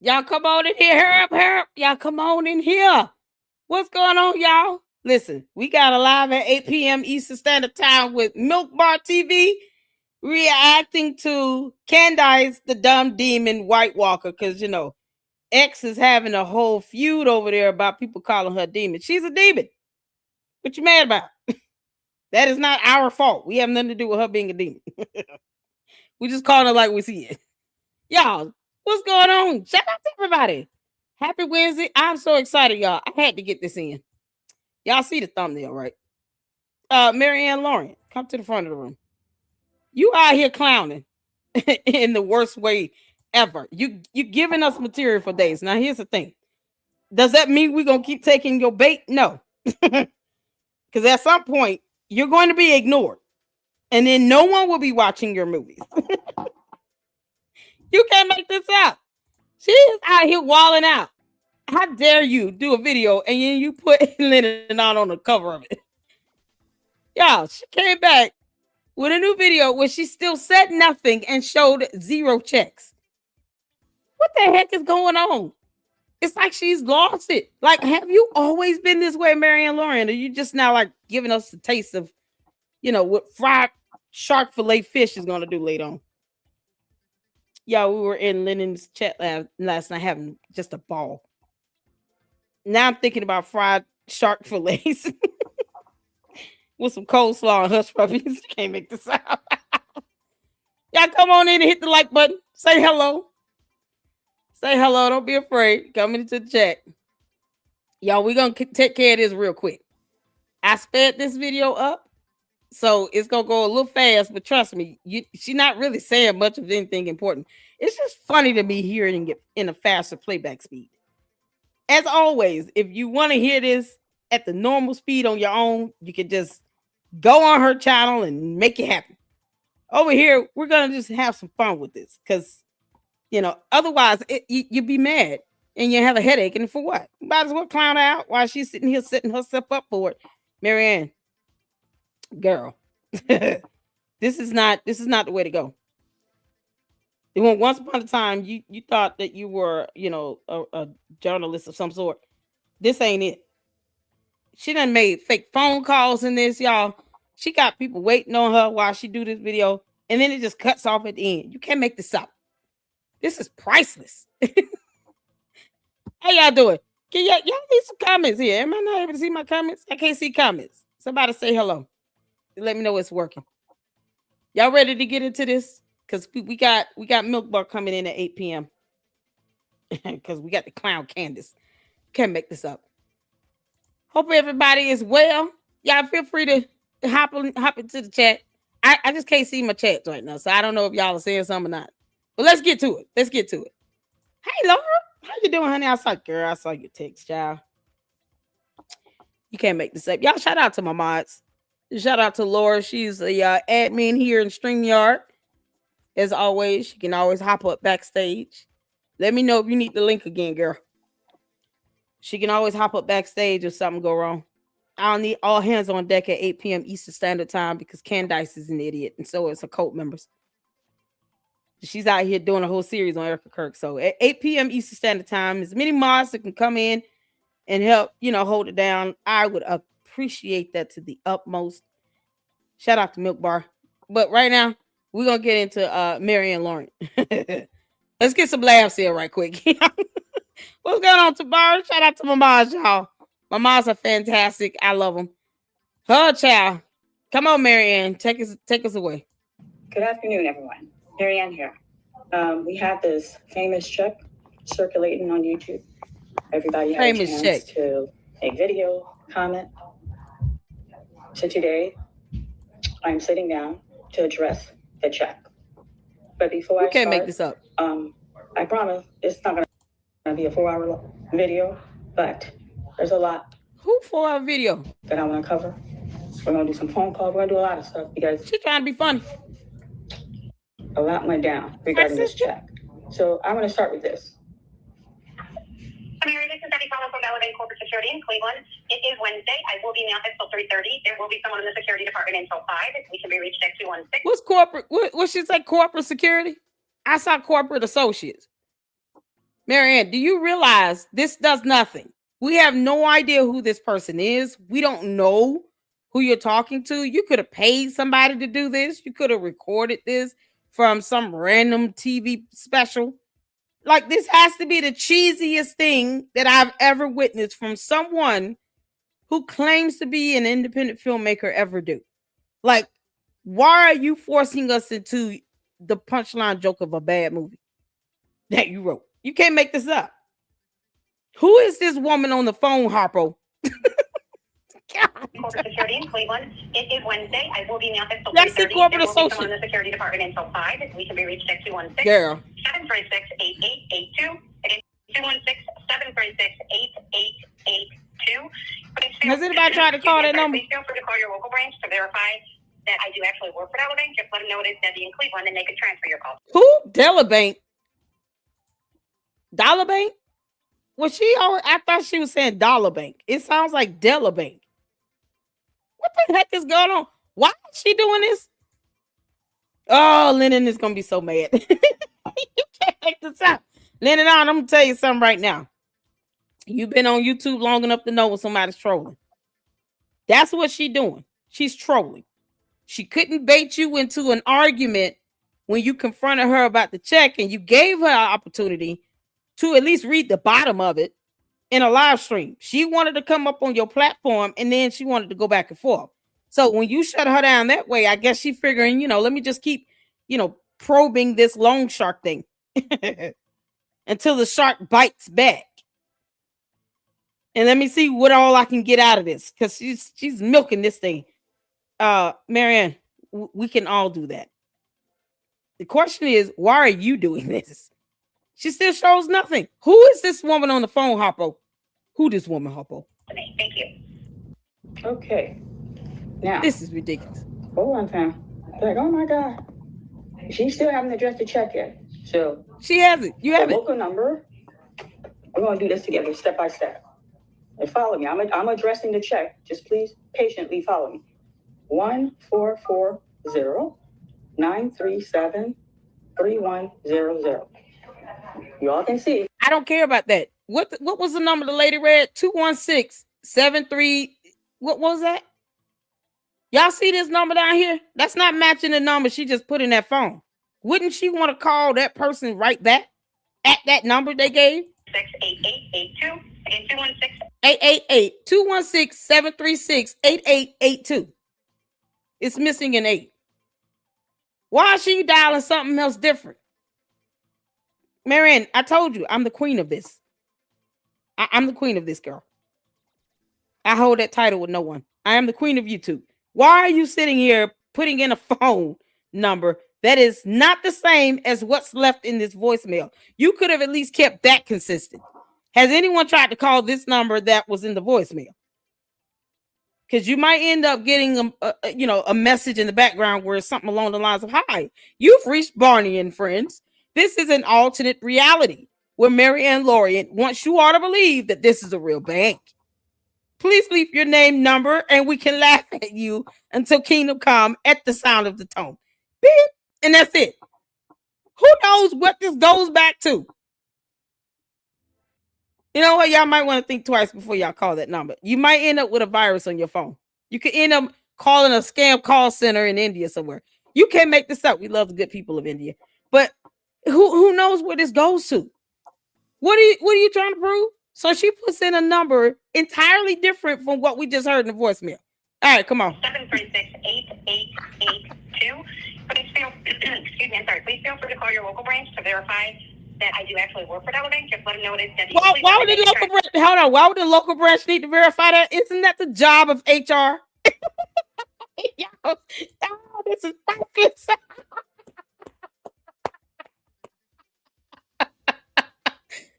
Y'all come on in here. Hurry up. Y'all come on in here. What's going on, y'all? Listen, we got a live at 8 p.m. Eastern Standard Time with Milk Bar TV reacting to Candice, the dumb demon White Walker, because, X is having a whole feud over there about people calling her demon. She's a demon. What you mad about? That is not our fault. We have nothing to do with her being a demon. We just calling her like we see it. Y'all, what's going on? Shout out to everybody. Happy Wednesday. I'm so excited, y'all. I had to get this in. Y'all see the thumbnail, right? Marianne Lorient, come to the front of the room. You out here clowning in the worst way ever. You giving us material for days. Now, here's the thing. Does that mean we're going to keep taking your bait? No. Because at some point, you're going to be ignored. And then no one will be watching your movies. You can't make this up. She is out here walling out. How dare you do a video and then you put Lennon on the cover of it? Y'all, she came back with a new video where she still said nothing and showed 0 checks. What the heck is going on? It's like she's lost it. Like, have you always been this way, Marianne Lorient? Or you just now like giving us a taste of, what fried shark fillet fish is going to do later on? Yeah, we were in Lennon's chat last night having just a ball. Now I'm thinking about fried shark fillets with some coleslaw and hush puppies. Can't make this out. Y'all come on in and hit the like button. Say hello. Say hello. Don't be afraid. Come into the chat. Y'all, we're going to take care of this real quick. I sped this video up, so it's going to go a little fast, but trust me, she's not really saying much of anything important. It's just funny to me hearing it in a faster playback speed. As always, if you want to hear this at the normal speed on your own, you can just go on her channel and make it happen. Over here, we're going to just have some fun with this because, otherwise you'd be mad and you have a headache. And for what? Might as well clown her out while she's sitting here setting herself up for it. Marianne, girl, this is not the way to go. Once upon a time, you thought that you were, a journalist of some sort. This ain't it. She done made fake phone calls in this, y'all. She got people waiting on her while she do this video, and then it just cuts off at the end. You can't make this up. This is priceless. How y'all doing? Can y'all need some comments here? Am I not able to see my comments? I can't see comments. Somebody say hello. Let me know it's working. Y'all ready to get into this? Because we got Milk Bar coming in at 8 p.m. Because we got the clown Candace. Can't make this up. Hope everybody is well. Y'all feel free to hop into the chat. I just can't see my chats right now, so I don't know if y'all are saying something or not. But let's get to it. Hey, Laura. How you doing, honey? I saw your text, child. You can't make this up. Y'all, shout out to my mods. Shout out to Laura. She's the admin here in StreamYard. As always, she can always hop up backstage. Let me know if you need the link again, girl. She can always hop up backstage if something go wrong. I'll need all hands on deck at 8 p.m. Eastern Standard Time because Candice is an idiot, and so is her cult members. She's out here doing a whole series on Erica Kirk. So at 8 p.m. Eastern Standard Time, as many mods that can come in and help, hold it down. I would appreciate that to the utmost. Shout out to Milk Bar. But right now, we're going to get into Marianne Lorient. Let's get some laughs here right quick. What's going on, Tabar? Shout out to my moms, y'all. My moms are fantastic. I love them. Oh, child. Come on, Marianne. Take us away. Good afternoon, everyone. Marianne here. We have this famous check circulating on YouTube. Everybody had a chance to make video, comment. So today, I'm sitting down to address the check. But before I start, make this up. I promise it's not going to be a 4-hour video, but there's a lot. Who 4-hour video? That I want to cover. We're going to do some phone calls. We're going to do a lot of stuff because she's trying to be funny. A lot went down regarding this check. So I'm going to start with this. Mary, this is Debbie calling from Validate Corporate Security in Cleveland. It is Wednesday. I will be in the office till 3:30. There will be someone in the security department until 5. We can be reached at 216. What's corporate? What should say corporate security? I saw corporate associates. Marianne, do you realize this does nothing? We have no idea who this person is. We don't know who you're talking to. You could have paid somebody to do this. You could have recorded this from some random TV special. Like, this has to be the cheesiest thing that I've ever witnessed from someone who claims to be an independent filmmaker ever do. Like, why are you forcing us into the punchline joke of a bad movie that you wrote? You can't make this up. Who is this woman on the phone, Harpo? Corporate security in Cleveland. It is Wednesday. I will be in the office until 3:30. That's the corporate there will be someone associate. in the security department until 5. We can be reached at 216 Girl. 736-8882. Again, 216-736-8882. Has anybody tried to call that number? Please feel free to call your local branch to verify that I do actually work for Dollar Bank. Just let them know it is Debbie in Cleveland and they can transfer your call. Who? Dollar Bank? Dollar Bank? Well, I thought she was saying Dollar Bank. It sounds like Dollar Bank. What the heck is going on? Why is she doing this? Oh, Lennon is going to be so mad. You can't make this up. Lennon, I'm going to tell you something right now. You've been on YouTube long enough to know when somebody's trolling. That's what she's doing. She's trolling. She couldn't bait you into an argument when you confronted her about the check and you gave her an opportunity to at least read the bottom of it in a live stream. She wanted to come up on your platform and then she wanted to go back and forth. So when you shut her down that way, I guess she's figuring, let me just keep, probing this loan shark thing until the shark bites back. And let me see what all I can get out of this, because she's milking this thing. Marianne, we can all do that. The question is, why are you doing this? She still shows nothing. Who is this woman on the phone, Harpo? Who this woman, Harpo? Thank you. Okay. Now. This is ridiculous. Hold on, fam. Like, oh my God. She still haven't addressed the check yet. So. She hasn't. You haven't. Local number. We're going to do this together, step by step. And follow me. I'm addressing the check. Just please patiently follow me. 1440-937-3100. You all can see. I don't care about that. What was the number the lady read? 216-73. What was that? Y'all see this number down here? That's not matching the number she just put in that phone. Wouldn't she want to call that person right back at that number they gave? 68882 and 216 216-736-8882. It's missing an 8. Why is she dialing something else different? Marianne, I told you, I'm the queen of this. I'm the queen of this, girl. I hold that title with no one. I am the queen of YouTube. Why are you sitting here putting in a phone number that is not the same as what's left in this voicemail? You could have at least kept that consistent. Has anyone tried to call this number that was in the voicemail? Because you might end up getting a message in the background where it's something along the lines of, "Hi, you've reached Barney and Friends. This is an alternate reality where Marianne Lorient wants you all to believe that this is a real bank. Please leave your name, number, and we can laugh at you until kingdom come at the sound of the tone." Beep, and that's it. Who knows what this goes back to? You know what? Y'all might want to think twice before y'all call that number. You might end up with a virus on your phone. You could end up calling a scam call center in India somewhere. You can't make this up. We love the good people of India. But who knows where this goes to? What are you trying to prove? So she puts in a number entirely different from what we just heard in the voicemail. All right, come on. 736-8882. Please feel free to call your local branch to verify that I do actually work for Dollar Bank. Just let them know it is Debbie. Why would the local branch? Hold on. Why would the local branch need to verify that? Isn't that the job of HR? This is priceless.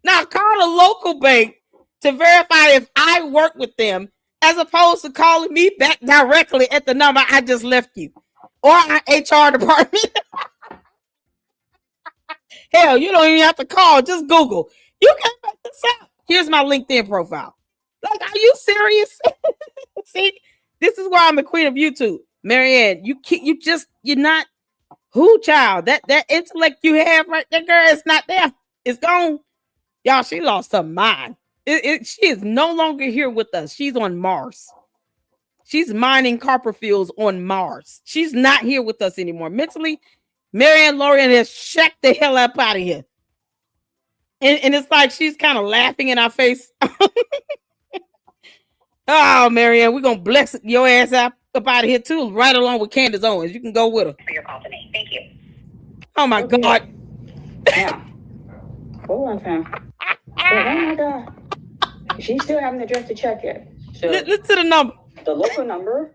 Now call the local bank to verify if I work with them, as opposed to calling me back directly at the number I just left you or our HR department. Hell, you don't even have to call. Just Google. You can't make this up. Here's my LinkedIn profile. Like, are you serious? See, this is why I'm the queen of YouTube. Marianne, you're not who, child. That intellect you have right there, girl, it's not there. It's gone. Y'all, she lost her mind. She is no longer here with us. She's on Mars. She's mining copper fields on Mars. She's not here with us anymore. Mentally, Marianne Lorient has checked the hell up out of here. And it's like she's kind of laughing in our face. Oh, Marianne, we're going to bless your ass up out of here too, right along with Candace Owens. You can go with her. For your call today. Thank you. Oh, my God. Now, hold on, fam. Oh my God. She still haven't addressed the check yet. So listen to the number. The local number.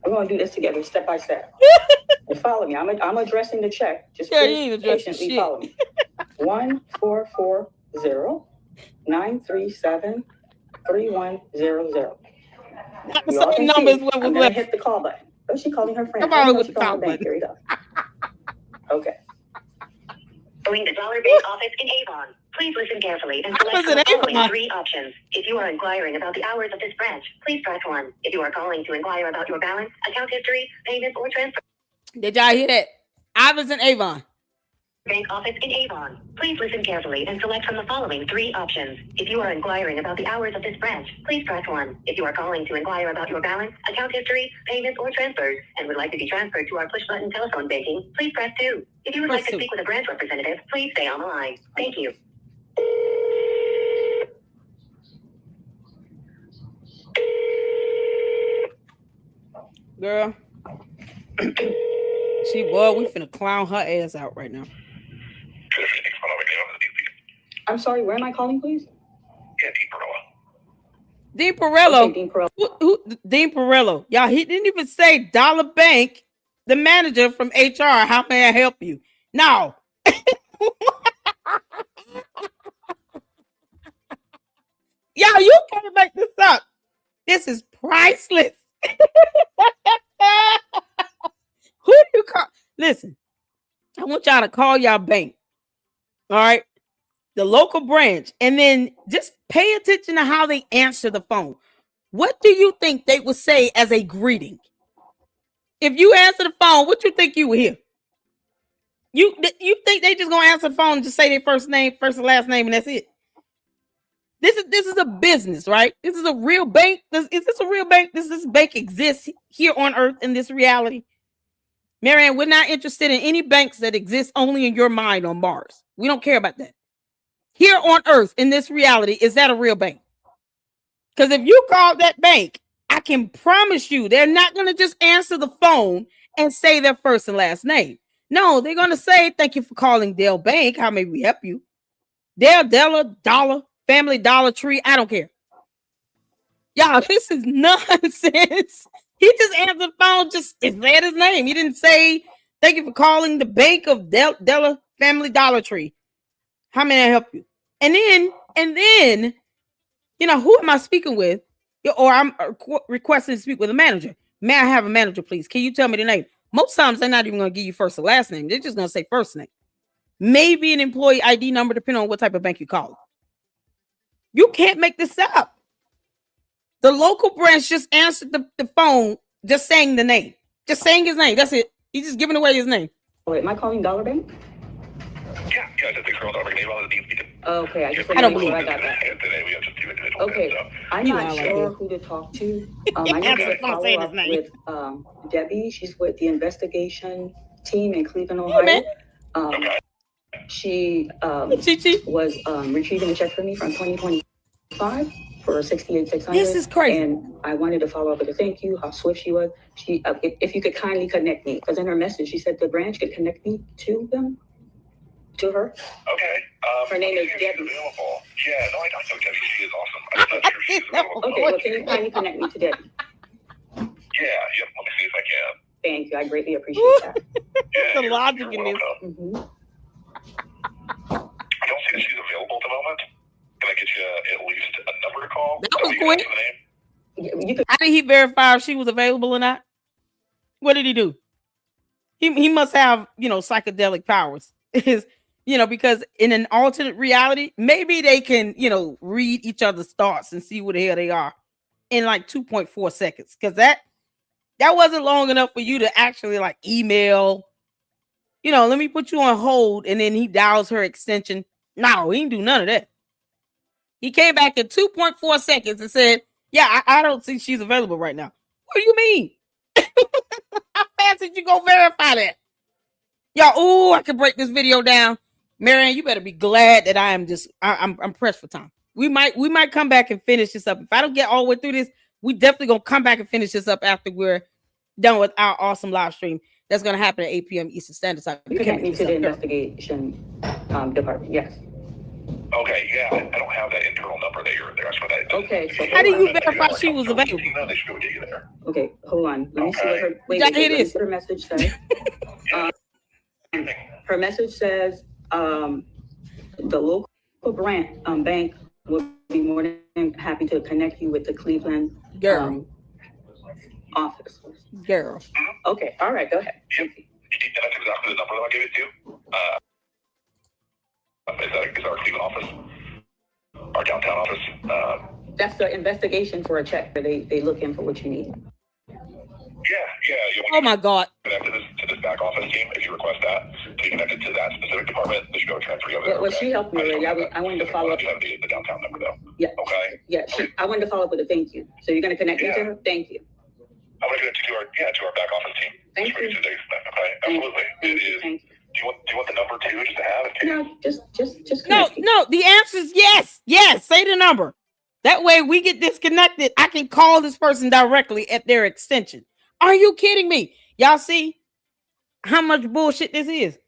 We're going to do this together, step by step. And follow me. I'm addressing the check. Just patiently follow me. 1440-937-3100. The same number is what was I'm left. Gonna hit the call button. Oh, she calling her friend. Come on with the call button. Here we go. Okay. Going to Dollar Bank office in Avon. Please listen carefully and select from the following 3 options. If you are inquiring about the hours of this branch, please press 1. If you are calling to inquire about your balance, account history, payments, or transfer. Did y'all hear that? I was in Avon. Bank office in Avon. Please listen carefully and select from the following 3 options. If you are inquiring about the hours of this branch, please press 1. If you are calling to inquire about your balance, account history, payments, or transfers, and would like to be transferred to our push-button telephone banking, please press 2. If you would like to speak with a branch representative, please stay on the line. Thank you. Girl. We finna clown her ass out right now. I'm sorry, where am I calling, please? Yeah, Dean Perillo. Okay, Dean Perillo. Who, Dean Perillo. Y'all, he didn't even say Dollar Bank, the manager from HR. How may I help you? No. Y'all, you can't make this up. This is priceless. Who do you call? Listen, I want y'all to call y'all bank. All right. The local branch. And then just pay attention to how they answer the phone. What do you think they would say as a greeting? If you answer the phone, what you think you would hear? You think they just gonna answer the phone and just say their first and last name, and that's it? This is a business, right? This is a real bank. Is this a real bank? This bank exists here on Earth in this reality. Marianne, we're not interested in any banks that exist only in your mind on Mars. We don't care about that. Here on Earth in this reality, is that a real bank? Because if you call that bank, I can promise you they're not going to just answer the phone and say their first and last name. No, they're going to say, thank you for calling Dell Bank. How may we help you? Dell, Dollar, Family Dollar Tree. I don't care. Y'all, this is nonsense. He just answered the phone, just said his name. He didn't say, thank you for calling the bank of Della Family Dollar Tree. How may I help you? And then, you know, who am I speaking with? Or I'm requesting to speak with a manager. May I have a manager, please? Can you tell me the name? Most times they're not even going to give you first or last name. They're just going to say first name. Maybe an employee ID number, depending on what type of bank you call. You can't make this up. The local branch just answered the phone, just saying the name. Just saying his name. That's it. He's just giving away his name. Wait, am I calling Dollar Bank? Yeah, that's the girl Dollar Bank. Okay, I don't believe I got that. Okay, I'm not sure who to talk to. I need to follow up with Debbie. She's with the investigation team in Cleveland, Ohio. She was retrieving a check for me from 2025 for $68,600. This is crazy. And I wanted to follow up with a thank you, how swift she was. She, if you could kindly connect me, because in her message she said the branch could connect me to them, to her. Okay. Her name is Debbie. Available. Yeah, no, I know Debbie. She is awesome. I'm not sure she's available. Okay, well, can you kindly connect me to Debbie? Yeah, let me see if I can. Thank you. I greatly appreciate that. The logic in this. Mm-hmm. I don't see that she's available at the moment. Can I get you at least a number to call? That was quick. You could. How did he verify if she was available or not? What did he do? He must have, psychedelic powers. Because in an alternate reality, maybe they can, read each other's thoughts and see where the hell they are in like 2.4 seconds. Because that wasn't long enough for you to actually email, let me put you on hold. And then he dials her extension No, he didn't do none of that. He came back in 2.4 seconds and said, yeah, I don't think she's available right now. What do you mean? How fast did you go verify that? Y'all, I can break this video down. Marianne, you better be glad that I'm pressed for time. We might come back and finish this up. If I don't get all the way through this, we definitely gonna come back and finish this up after we're done with our awesome live stream. That's gonna happen at 8 p.m. Eastern Standard Time. You connect me to the investigation department. Yes. Okay, yeah, I don't have that internal number that you're there. That's what I. Okay, so how do you verify she was available? They should be able to get you there. Okay, hold on. Let me see what her. Wait, what her message says. Her message says the local bank would be more than happy to connect you with the Cleveland office. Girl. Okay, all right, go ahead. Yep. That's exactly the number that I gave it to. Is our Cleveland office, our downtown office. That's the investigation for a check where they look in for what you need. Yeah. Oh my God. Connect to this back office team if you request that. To be connected to that specific department, they should go transfer you over there. Well, she helped me already. I wanted to follow up. You have the downtown number though. Yeah. Okay. Yeah. I wanted to follow up with a thank you. So you're going to connect me to her? Thank you. I'm going to connect you to our back office team. Thank you. Okay. Absolutely. Thank you. Do you want the number too, just to have it? No, just connect me. No. The answer is yes. Yes. Say the number. That way we get disconnected. I can call this person directly at their extension. Are you kidding me? Y'all see how much bullshit this is?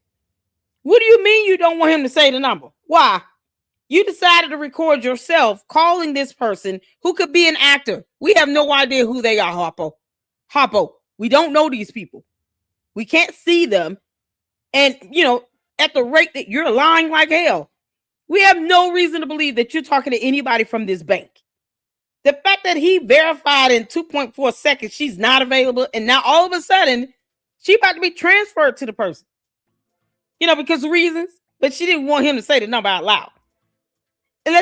What do you mean you don't want him to say the number? Why? You decided to record yourself calling this person who could be an actor. We have no idea who they are, Harpo. We don't know these people. We can't see them. And, at the rate that you're lying like hell, we have no reason to believe that you're talking to anybody from this bank. The fact that he verified in 2.4 seconds she's not available, and now all of a sudden she about to be transferred to the person. Because of reasons, but she didn't want him to say the number out loud. And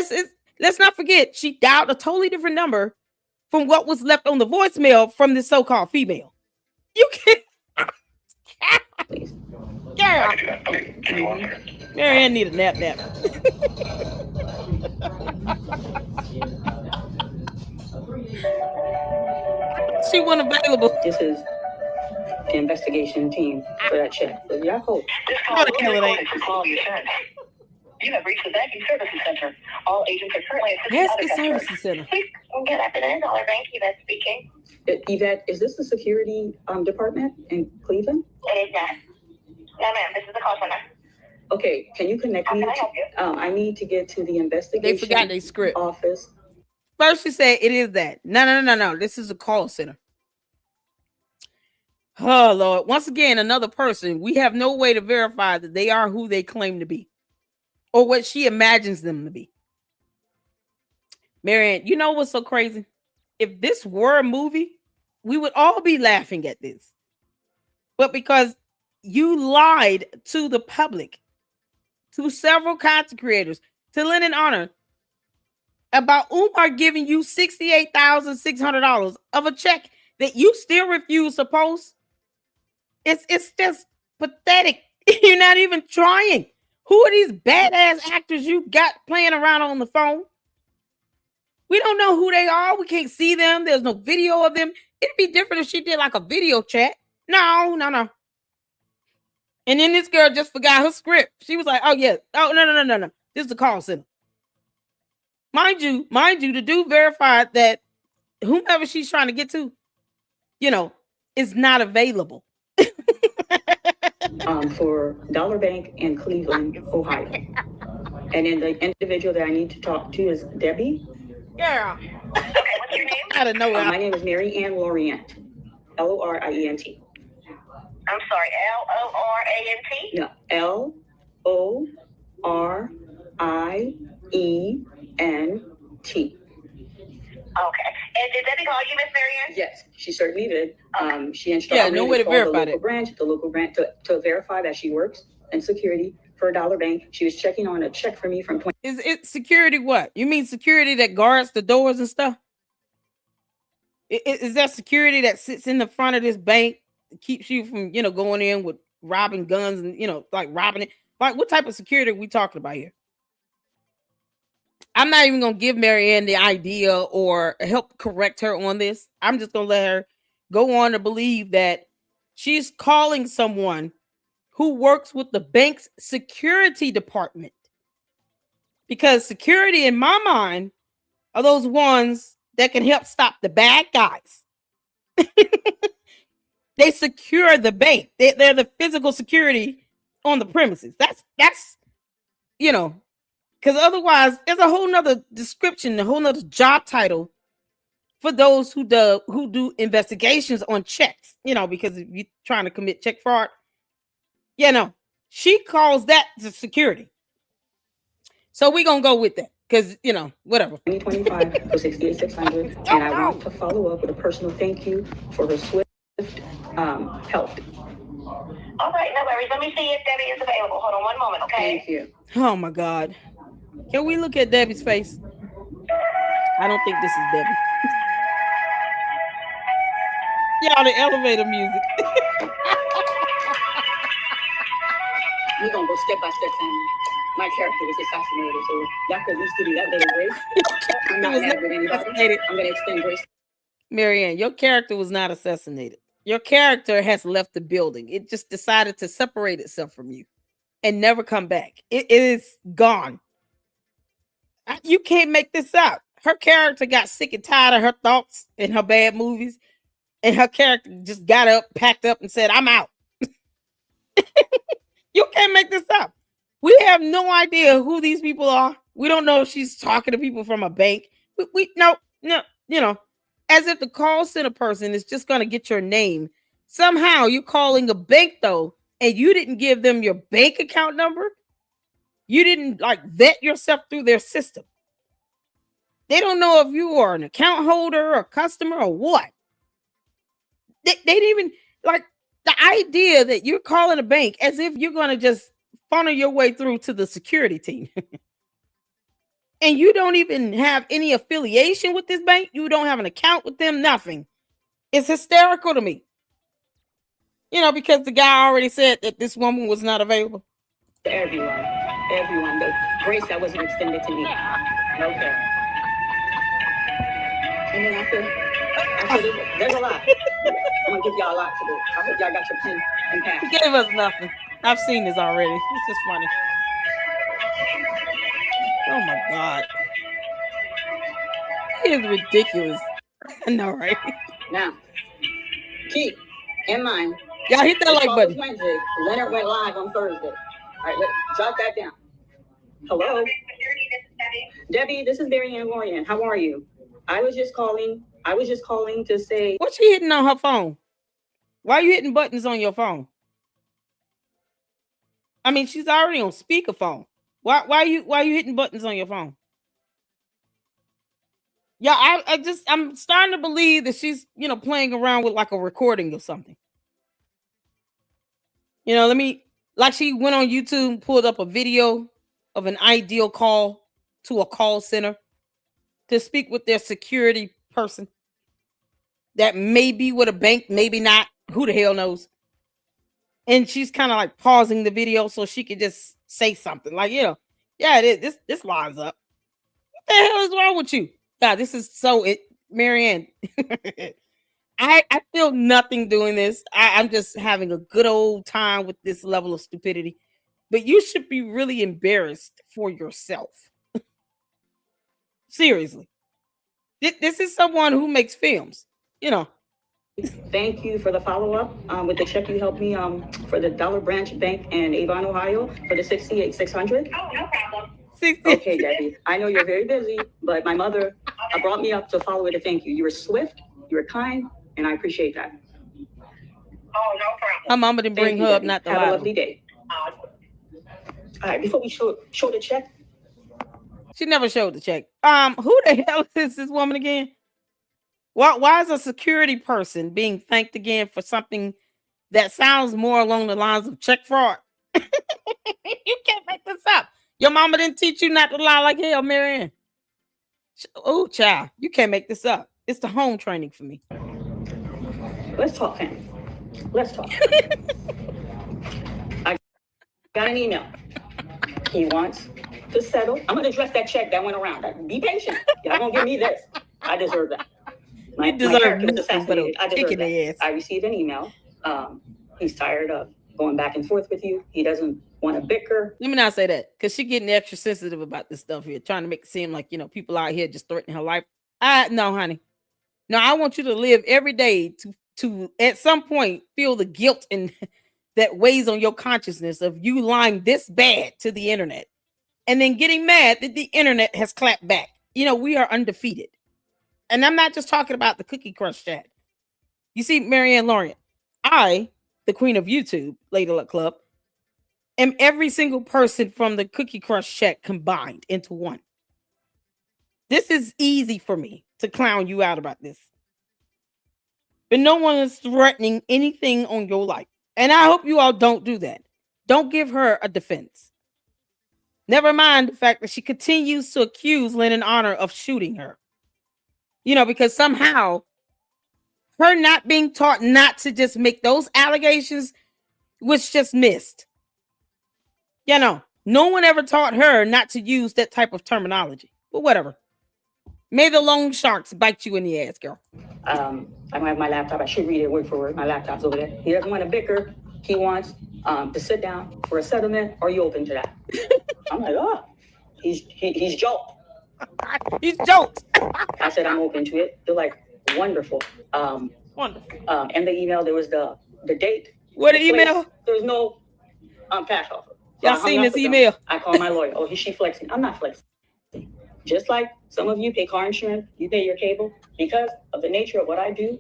let's not forget, she dialed a totally different number from what was left on the voicemail from this so-called female. You can't. Girl. Okay, give me 1 second. Marianne need a nap. She wasn't available. This is the investigation team for that check. So y'all hold. This call will be recorded for quality assurance. You have reached the banking services center. All agents are currently assisting Yes, other the customers. services center. Please get up and dollar bank. Yvette speaking. Yvette, is this the security department in Cleveland? It is not. No, ma'am. This is the call center. Okay, can you connect How me? can I help you? I need to get to the investigation. They forgot their script. Office. First she said it is that. No. This is a call center. Oh, Lord. Once again, another person. We have no way to verify that they are who they claim to be or what she imagines them to be. Marianne, you know what's so crazy? If this were a movie, we would all be laughing at this. But because you lied to the public, to several content creators, to Lennon Honor, about Umar giving you $68,600 of a check that you still refuse to post, it's just pathetic. You're not even trying. Who are these badass actors you got playing around on the phone? We don't know who they are. We can't see them. There's no video of them. It'd be different if she did like a video chat. No. And then this girl just forgot her script. She was like, oh, yeah. Oh, no. This is the call center. Mind you, the dude verified that whomever she's trying to get to, is not available. For Dollar Bank in Cleveland, Ohio. And then the individual that I need to talk to is Debbie. Girl. Okay, what's your name? I don't know. My name is Mary Ann Lorient. Lorient. I'm sorry, Lorient? No, Lorient. Okay. And did Debbie call you, Miss Marianne? Yes, she certainly did. She instructed no me way to call verify the local branch to verify that she works in security for a Dollar Bank. She was checking on a check for me from 20. Is it security what? You mean security that guards the doors and stuff? Is that security that sits in the front of this bank, keeps you from, going in with robbing guns and, like robbing it? Like, what type of security are we talking about here? I'm not even gonna give Marianne the idea or help correct her on this. I'm just gonna let her go on to believe that she's calling someone who works with the bank's security department. Because security, in my mind, are those ones that can help stop the bad guys. They secure the bank. They're the physical security on the premises. That's because otherwise there's a whole nother description, a whole nother job title for those who do investigations on checks. Because if you're trying to commit check fraud, she calls that the security. So we're gonna go with that because whatever. 2025 for 68600, and I want to follow up with a personal thank you for her swift help. All right, no worries. Let me see if Debbie is available. Hold on one moment, okay? Thank you. Oh my God. Can we look at Debbie's face? I don't think this is Debbie. Y'all, the elevator music. We're going to go step by step, family. My character was assassinated, so y'all could at least give me that little grace. I'm not mad with anybody. I'm going to extend grace. Marianne, your character was not assassinated. Your character has left the building. It just decided to separate itself from you and never come back. It is gone. You can't make this up. Her character got sick and tired of her thoughts and her bad movies, and her character just got up, packed up, and said, "I'm out." You can't make this up. We have no idea who these people are. We don't know if she's talking to people from a bank. No, as if the call center person is just going to get your name. Somehow you're calling a bank though, and you didn't give them your bank account number. You didn't vet yourself through their system. They don't know if you are an account holder or customer or what. They didn't even the idea that you're calling a bank as if you're going to just funnel your way through to the security team. And you don't even have any affiliation with this bank. You don't have an account with them, nothing. It's hysterical to me. Because the guy already said that this woman was not available. Everyone, the grace that wasn't extended to me. Okay. And then after this, there's a lot. I'm going to give y'all a lot to do. I hope y'all got your pen and pad. He gave us nothing. I've seen this already. It's just funny. Oh my God. It is ridiculous. I know, right? Now, keep in mind. Y'all hit that like button. Wednesday. Leonard went live on Thursday. All right, let's jot that down. Hello. Debbie, this is Marianne Lorient. How are you? I was just calling to say. What's she hitting on her phone? Why are you hitting buttons on your phone? I mean, she's already on speakerphone. Why are you hitting buttons on your phone? Yeah, I'm starting to believe that she's, playing around with a recording or something. She went on YouTube, pulled up a video of an ideal call to a call center to speak with their security person. That may be with a bank, maybe not. Who the hell knows? And she's kind of pausing the video so she could just say something yeah, it is. This lines up. What the hell is wrong with you? God, this is Marianne. I feel nothing doing this. I'm just having a good old time with this level of stupidity. But you should be really embarrassed for yourself. Seriously. This is someone who makes films, Thank you for the follow-up with the check you helped me for the Dollar Branch Bank in Avon, Ohio for the 68600. Oh, no problem. Okay, Debbie. I know you're very busy, but my mother brought me up to follow it to thank you. You were swift, you were kind, and I appreciate that. Oh, no problem. My mama didn't bring her up, not the Have Bible. a lovely day. All right, before we show the check. She never showed the check. Who the hell is this woman again? Why is a security person being thanked again for something that sounds more along the lines of check fraud? You can't make this up. Your mama didn't teach you not to lie like hell, Marianne. Oh, child, you can't make this up. It's the home training for me. Let's talk, family. Let's talk. I got an email. He wants to settle. I'm going to address that check that went around. Be patient. Y'all going to give me this. I deserve that. My character was assassinated. I deserve that. I received an email. He's tired of going back and forth with you. He doesn't want to bicker. Let me not say that, because she's getting extra sensitive about this stuff here, trying to make it seem like, people out here just threatening her life. No, honey. No, I want you to live every day to at some point feel the guilt and that weighs on your consciousness of you lying this bad to the internet and then getting mad that the internet has clapped back. We are undefeated. And I'm not just talking about the Cookie Crush chat. You see, Marianne Lorient, I, the queen of YouTube, Lady Luck Club, am every single person from the Cookie Crush chat combined into one. This is easy for me to clown you out about this. But no one is threatening anything on your life. And I hope you all don't do that. Don't give her a defense. Never mind the fact that she continues to accuse Lennon Honor of shooting her. Because somehow her not being taught not to just make those allegations was just missed. No one ever taught her not to use that type of terminology. But whatever. May the loan sharks bite you in the ass, girl. I don't have my laptop. I should read it word for word. My laptop's over there. He doesn't want to bicker. He wants to sit down for a settlement. Are you open to that? I'm like, oh, he's joked. He's joked. I said, I'm open to it. They're like, wonderful. Wonderful. In the email, there was the date. What the email? There's no cash offer. So y'all seen this email? I called my lawyer. Oh, is she flexing? I'm not flexing. Just like some of you pay car insurance, you pay your cable. Because of the nature of what I do,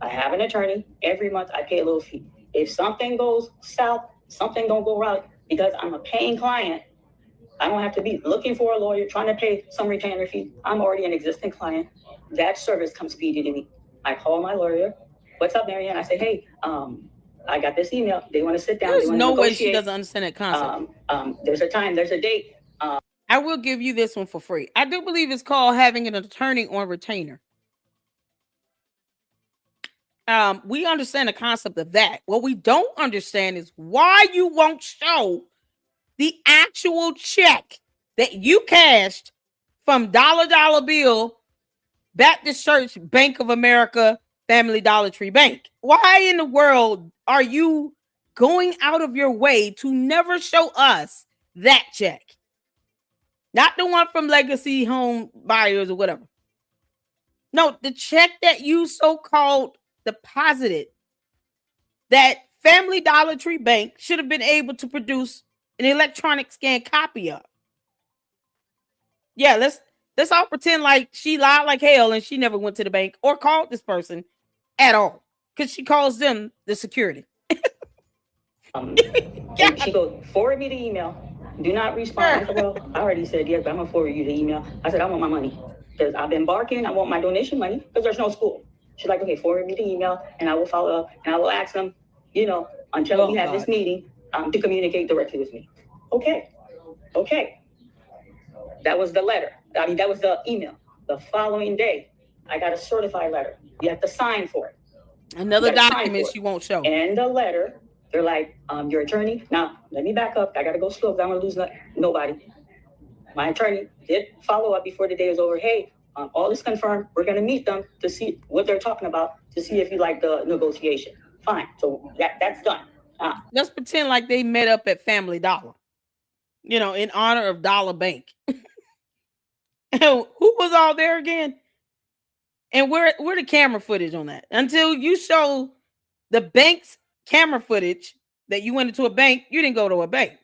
I have an attorney. Every month I pay a little fee. If something goes south, something don't go right, because I'm a paying client, I don't have to be looking for a lawyer, trying to pay some retainer fee. I'm already an existing client. That service comes speedy to me. I call my lawyer. What's up, Marianne? I say, hey, I got this email. They want to sit down. There's no way she doesn't understand that concept. There's a time, there's a date. I will give you this one for free. I do believe it's called having an attorney on retainer. We understand the concept of that. What we don't understand is why you won't show the actual check that you cashed from Dollar Bill, Baptist Church, Bank of America, Family Dollar Tree Bank. Why in the world are you going out of your way to never show us that check? Not the one from Legacy Home Buyers or whatever. No, the check that you so-called deposited that Family Dollar Tree Bank should have been able to produce an electronic scan copy of. Yeah, let's all pretend like she lied like hell and she never went to the bank or called this person at all, because she calls them the security. She goes, forward me the email. Do not respond. I said, well, I already said yes, but I'm gonna forward you the email. I said, I want my money because I've been barking. I want my donation money because there's no school. She's like, okay, forward me the email and I will follow up and I will ask them, until we have this meeting, to communicate directly with me. Okay. That was the letter. That was the email. The following day, I got a certified letter. You have to sign for it. Another document she won't show. And the letter, they're like, your attorney. Now, let me back up. I got to go slow because I don't want to lose nobody. My attorney did follow up before the day was over. Hey, all is confirmed. We're going to meet them to see what they're talking about, to see if you like the negotiation. Fine. So that's done. Let's pretend like they met up at Family Dollar, in honor of Dollar Bank. Who was all there again? And where the camera footage on that? Until you show the bank's camera footage that you went into a bank, you didn't go to a bank.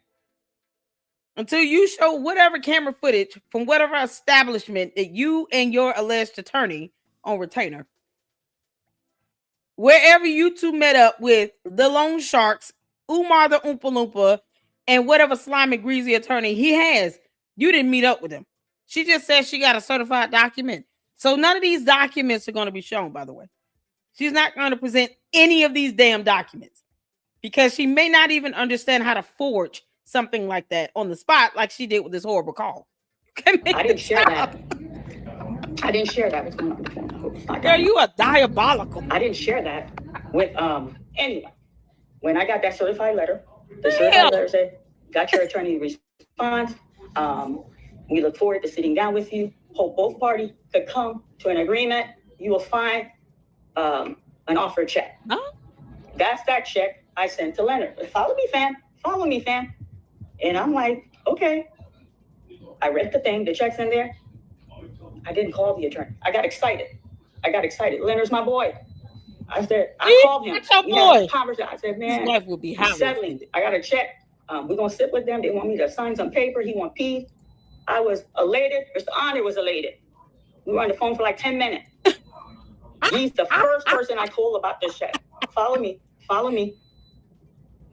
Until you show whatever camera footage from whatever establishment that you and your alleged attorney on retainer, wherever you two met up with the loan sharks, Umar the Oompa Loompa, and whatever slimy greasy attorney he has, you didn't meet up with him. She just said she got a certified document. So none of these documents are going to be shown, by the way. She's not going to present any of these damn documents because she may not even understand how to forge something like that on the spot like she did with this horrible call. I didn't share that. I didn't share that. What's going on with the phone? Girl, you are diabolical. I didn't share that with anyone. When I got that certified letter, the certified letter said, got your attorney response. We look forward to sitting down with you. Hope both parties could come to an agreement. You will find an offer check. Huh? That's that check I sent to Leonard. Follow me, fam. Follow me, fam. And I'm like, okay. I read the thing. The check's in there. I didn't call the attorney. I got excited. Leonard's my boy. I said, I called him. That's your We boy. had a conversation. I said, man, His wife will be settling. I got a check. We're going to sit with them. They want me to sign some paper. He want peace. I was elated. Mr. Honor was elated. We were on the phone for like 10 minutes. He's the first person I told about this check. Follow me.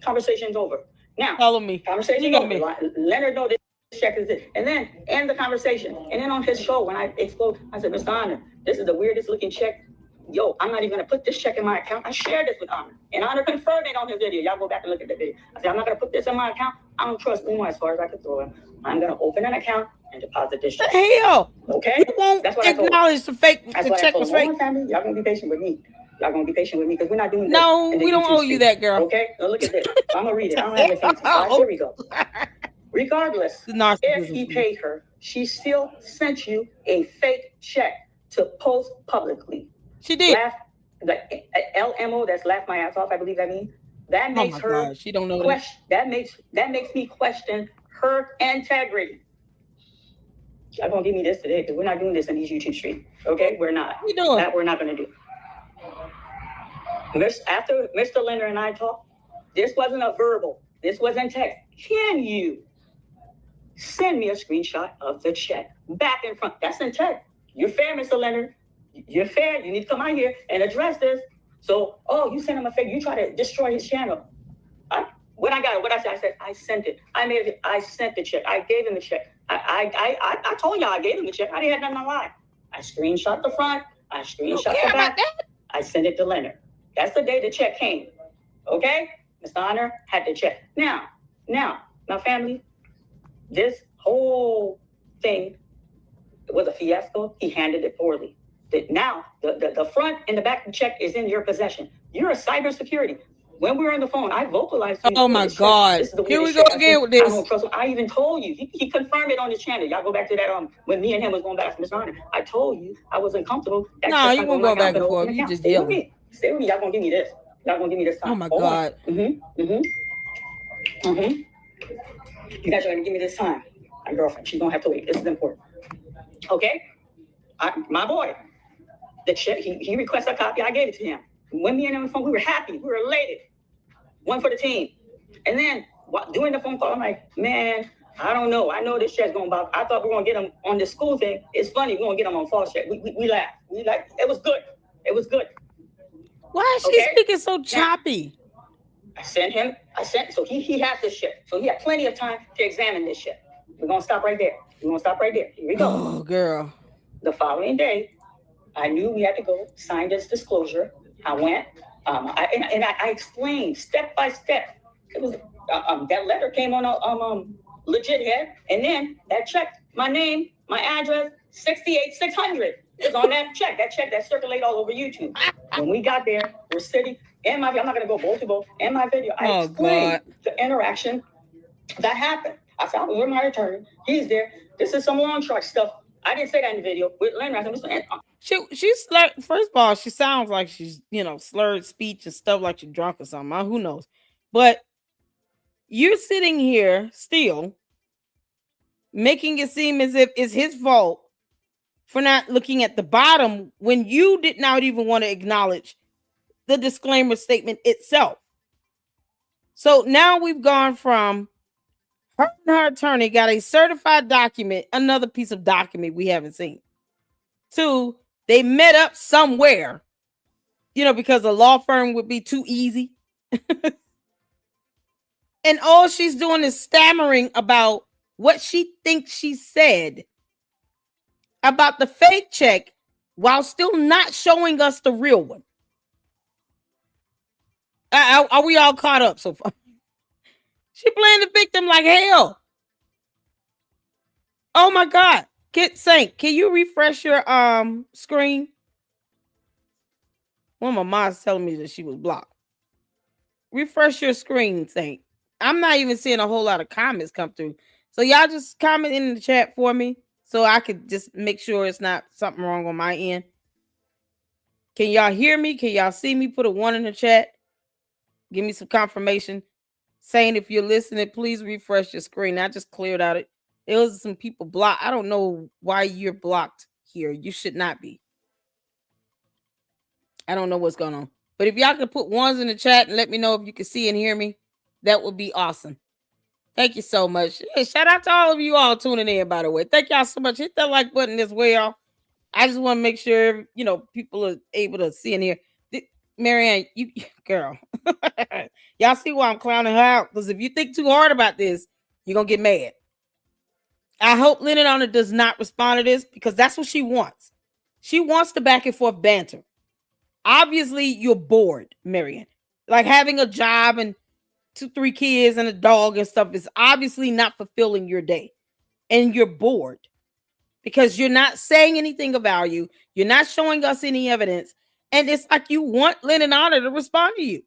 Conversation's over. Now, follow me. Conversation over. Leonard know this check is it. And then end the conversation. And then on his show, when I explode, I said, Mr. Honor, this is the weirdest looking check. Yo, I'm not even gonna put this check in my account. I shared this with Honor. And Honor confirmed it on his video. Y'all go back and look at the video. I said, I'm not gonna put this in my account. I don't trust Uma as far as I can throw him. I'm gonna open an account and deposit this check. Hell. Okay? You won't That's what I told acknowledge the fake. That's the check was fake. Family, y'all gonna be patient with me. Because we're not doing this. No, we don't owe you that, girl. Okay? Now look at this. I'm gonna read it. I don't have any fancy. All right, here we go. Regardless, if he paid her, she still sent you a fake check to post publicly. She did. The LMO, that's laugh my ass off, I believe that means. That makes her God, she don't know that makes me question her integrity. Y'all gonna give me this today because we're not doing this in these YouTube streets. Okay? We're not. What you doing? That we're not gonna do. After Mr. Leonard and I talked, this wasn't a verbal. This wasn't text. Can you send me a screenshot of the check back and front? That's in text. You're fair, Mr. Leonard. You're fair. You need to come out here and address this. So, you sent him a fake. You try to destroy his channel. When I got it, what I said, I sent it. I sent the check. I gave him the check. I told y'all I gave him the check. I didn't have nothing to lie. I screenshot the front. I screenshot the back. I sent it to Leonard. That's the day the check came. Okay? Mr. Honor had the check. Now, family, this whole thing was a fiasco. He handled it poorly. Now, the front and the back of the check is in your possession. You're a cybersecurity. When we were on the phone, I vocalized. Oh my God! Here we go again with this. I don't trust him. I even told you. He confirmed it on his channel. Y'all go back to that when me and him was going back to Mr. Honor. I told you I wasn't comfortable. No, you won't go back and forth. You just Stay with me. Stay with me. Y'all gonna give me this. Time. Oh my God. You guys are gonna give me this time. My girlfriend, she's gonna have to wait. This is important. Okay? My boy, the check, he requested a copy. I gave it to him. When me and him on the phone, we were happy. We were elated. One for the team. And then during the phone call, I'm like, man, I don't know. I know this check's going to bounce. I thought we were going to get him on this school thing. It's funny. We're going to get him on false check. We laughed. It was good. Why is she speaking so choppy? Now, so he has this shit. So he had plenty of time to examine this shit. We're going to stop right there. Here we go. Oh, girl. The following day, I knew we had to go sign this disclosure. I went, I explained step by step. It was that letter came on a legit head, and then that check, my name, my address, 68600 is on that check. That check that circulated all over YouTube. When we got there, we're sitting. I'm not gonna go both to both. In my video, I explained the interaction that happened. I said, I was with my attorney. He's there. This is some long shot stuff. I didn't say that in the video. With Leonard, she's slurred. First of all, she sounds like she's, slurred speech and stuff like she's drunk or something. Who knows? But you're sitting here still making it seem as if it's his fault for not looking at the bottom when you did not even want to acknowledge the disclaimer statement itself. So now we've gone from her and her attorney got a certified document, another piece of document we haven't seen, to they met up somewhere, because a law firm would be too easy. And all she's doing is stammering about what she thinks she said about the fake check while still not showing us the real one. Are we all caught up so far? She playing the victim like hell. Oh my God. Saint, can you refresh your screen? One of my moms telling me that she was blocked. Refresh your screen, Saint. I'm not even seeing a whole lot of comments come through. So y'all just comment in the chat for me so I could just make sure it's not something wrong on my end. Can y'all hear me? Can y'all see me? Put a 1 in the chat. Give me some confirmation saying if you're listening, please refresh your screen. I just cleared out it. There was some people blocked. I don't know why you're blocked here. You should not be. I don't know what's going on. But if y'all could put 1s in the chat and let me know if you can see and hear me, that would be awesome. Thank you so much. Hey, shout out to all of you all tuning in, by the way. Thank y'all so much. Hit that like button as well. I just want to make sure, people are able to see and hear. Marianne, you girl. Y'all see why I'm clowning her out? Because if you think too hard about this, you're going to get mad. I hope Lennon Honor does not respond to this because that's what she wants. She wants the back and forth banter. Obviously, you're bored, Marianne. Like having a job and 2-3 kids and a dog and stuff is obviously not fulfilling your day. And you're bored because you're not saying anything of value. You're not showing us any evidence. And it's like you want Lennon Honor to respond to you.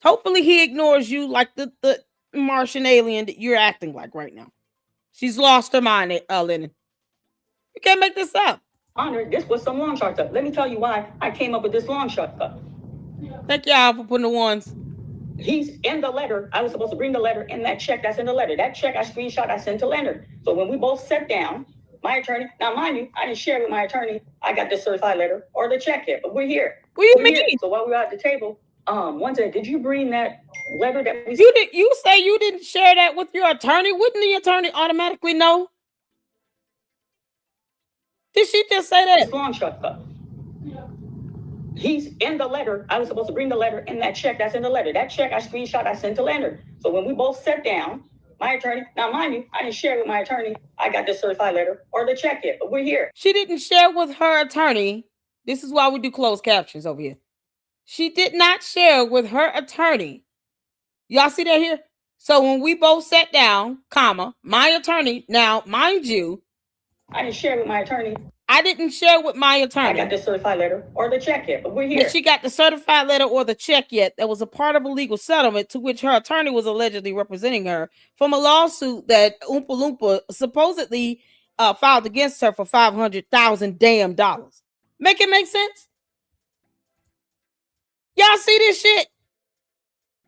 Hopefully he ignores you like the Martian alien that you're acting like right now. She's lost her mind, Lennon. You can't make this up. Honor, this was some long shortcut. Let me tell you why I came up with this long shortcut. Thank y'all for putting the 1s. He's in the letter. I was supposed to bring the letter in that check that's in the letter. That check I screenshot, I sent to Leonard. So when we both sat down, my attorney, now mind you, I didn't share with my attorney, I got the certified letter or the check here, but we're here. What do you mean? Here. So while we were at the table, one said, did you bring that letter that we... You say you didn't share that with your attorney? Wouldn't the attorney automatically know? Did she just say that? It's long shortcut. He's in the letter. I was supposed to bring the letter in that check that's in the letter. That check I screenshot, I sent to Leonard. So when we both sat down, my attorney, now mind you, I didn't share with my attorney, I got the certified letter or the check here, but we're here. She didn't share with her attorney. This is why we do closed captions over here. She did not share with her attorney. Y'all see that here? So when we both sat down, my attorney, now mind you, I didn't share with my attorney. I didn't share with my attorney. I got the certified letter or the check yet, but we're here. That she got the certified letter or the check yet that was a part of a legal settlement to which her attorney was allegedly representing her from a lawsuit that Oompa Loompa supposedly filed against her for $500,000 damn dollars. Make it make sense? Y'all see this shit?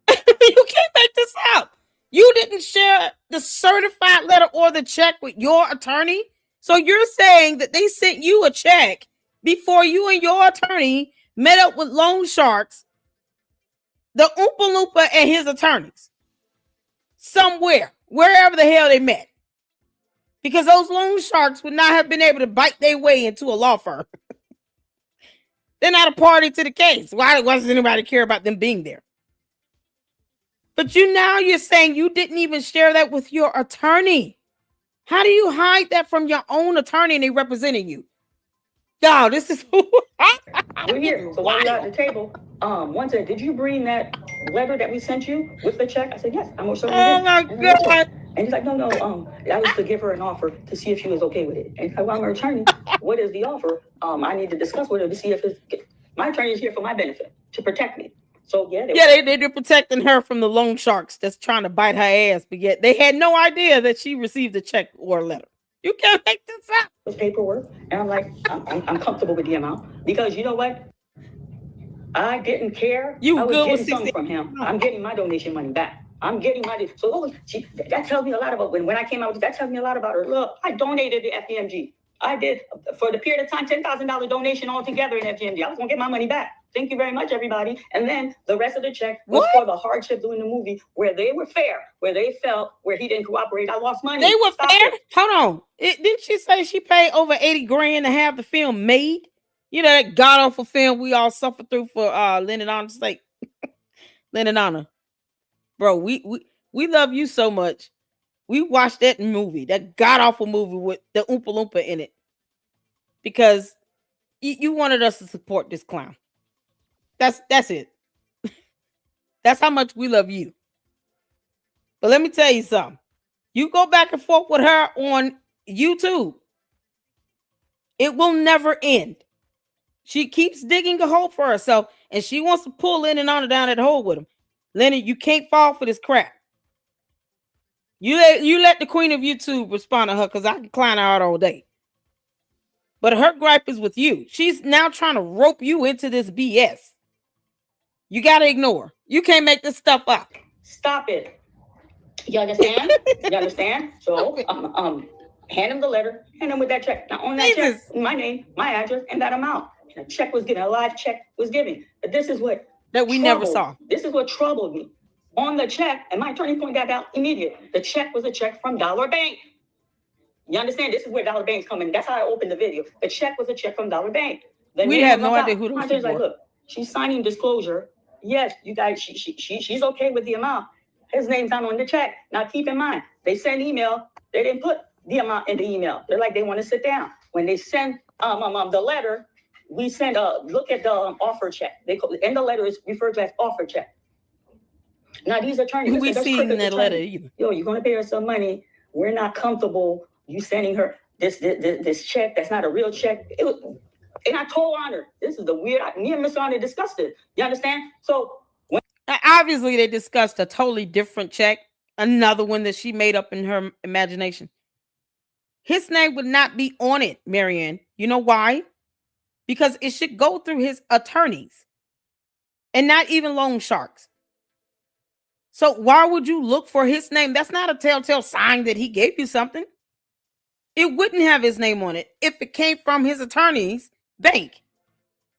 You can't make this up. You didn't share the certified letter or the check with your attorney. So you're saying that they sent you a check before you and your attorney met up with loan sharks, the Oompa Loompa and his attorneys, somewhere, wherever the hell they met. Because those loan sharks would not have been able to bite their way into a law firm. They're not a party to the case. Why does anybody care about them being there? But you're saying you didn't even share that with your attorney. How do you hide that from your own attorney and they representing you? Y'all, this is... We're here. So while we're at the table, one said, did you bring that letter that we sent you with the check? I said, yes, I'm sure. Oh my God. And he's like, no, that was to give her an offer to see if she was okay with it. And I'm her attorney. What is the offer? I need to discuss with her to see if my attorney is here for my benefit, to protect me. So they're protecting her from the loan sharks that's trying to bite her ass, but yet they had no idea that she received a check or a letter. You can't make this up. It was paperwork, and I'm like, I'm comfortable with the amount because you know what? I didn't care. I was getting something from him. I'm getting my donation money back. I'm getting my that tells me a lot about when I came out with that tells me a lot about her. Look, I donated to FDMG. I did for the period of time $10,000 donation altogether in FDMG. I was gonna get my money back. Thank you very much, everybody. And then the rest of the check was for the hardship doing the movie where they were fair, where they felt where he didn't cooperate. I lost money. They were fair. Hold on. Didn't she say she paid over $80,000 to have the film made? You know, that god awful film we all suffered through for Lennon Honor's sake. Lennon Honor. Bro, we love you so much. We watched that movie, that god awful movie with the Oompa Loompa in it. Because you wanted us to support this clown. That's it. That's how much we love you. But let me tell you something. You go back and forth with her on YouTube. It will never end. She keeps digging a hole for herself and she wants to pull Lennon Honor down that hole with him. Lennon, you can't fall for this crap. You let the queen of YouTube respond to her because I can clown her out all day. But her gripe is with you. She's now trying to rope you into this BS. You got to ignore. You can't make this stuff up. Stop it. You understand? You understand? So, hand him the letter, hand him with that check. Now, on that check, my name, my address, and that amount. And a check was given, a live check was given. But this is what that we never saw. This is what troubled me. On the check, and my attorney pointed that out immediately. The check was a check from Dollar Bank. You understand? This is where Dollar Bank's coming. That's how I opened the video. The check was a check from Dollar Bank. We have no idea who those people like, look, she's signing disclosure. Yes, you guys, she's okay with the amount. His name's not on the check. Now, keep in mind, they send email. They didn't put the amount in the email. They're like, they want to sit down. When they send the letter, we send look at the offer check. In the letter is referred to as offer check. Now, these attorneys, we seen that letter either. Yo, you're going to pay her some money. We're not comfortable you sending her this check. That's not a real check. And I told Honor, this is the weird. Me and Mr. Honor discussed it. You understand? So obviously they discussed a totally different check, another one that she made up in her imagination. His name would not be on it, Marianne. You know why? Because it should go through his attorneys and not even loan sharks. So why would you look for his name? That's not a telltale sign that he gave you something. It wouldn't have his name on it if it came from his attorney's bank.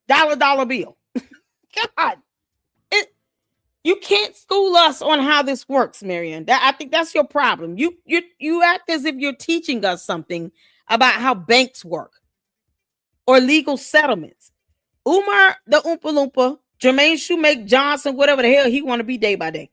Dollar bill. God. You can't school us on how this works, Marianne. I think that's your problem. You act as if you're teaching us something about how banks work or legal settlements. Umar the Oompa Loompa, Jermaine Shoemake Johnson, whatever the hell he want to be day by day.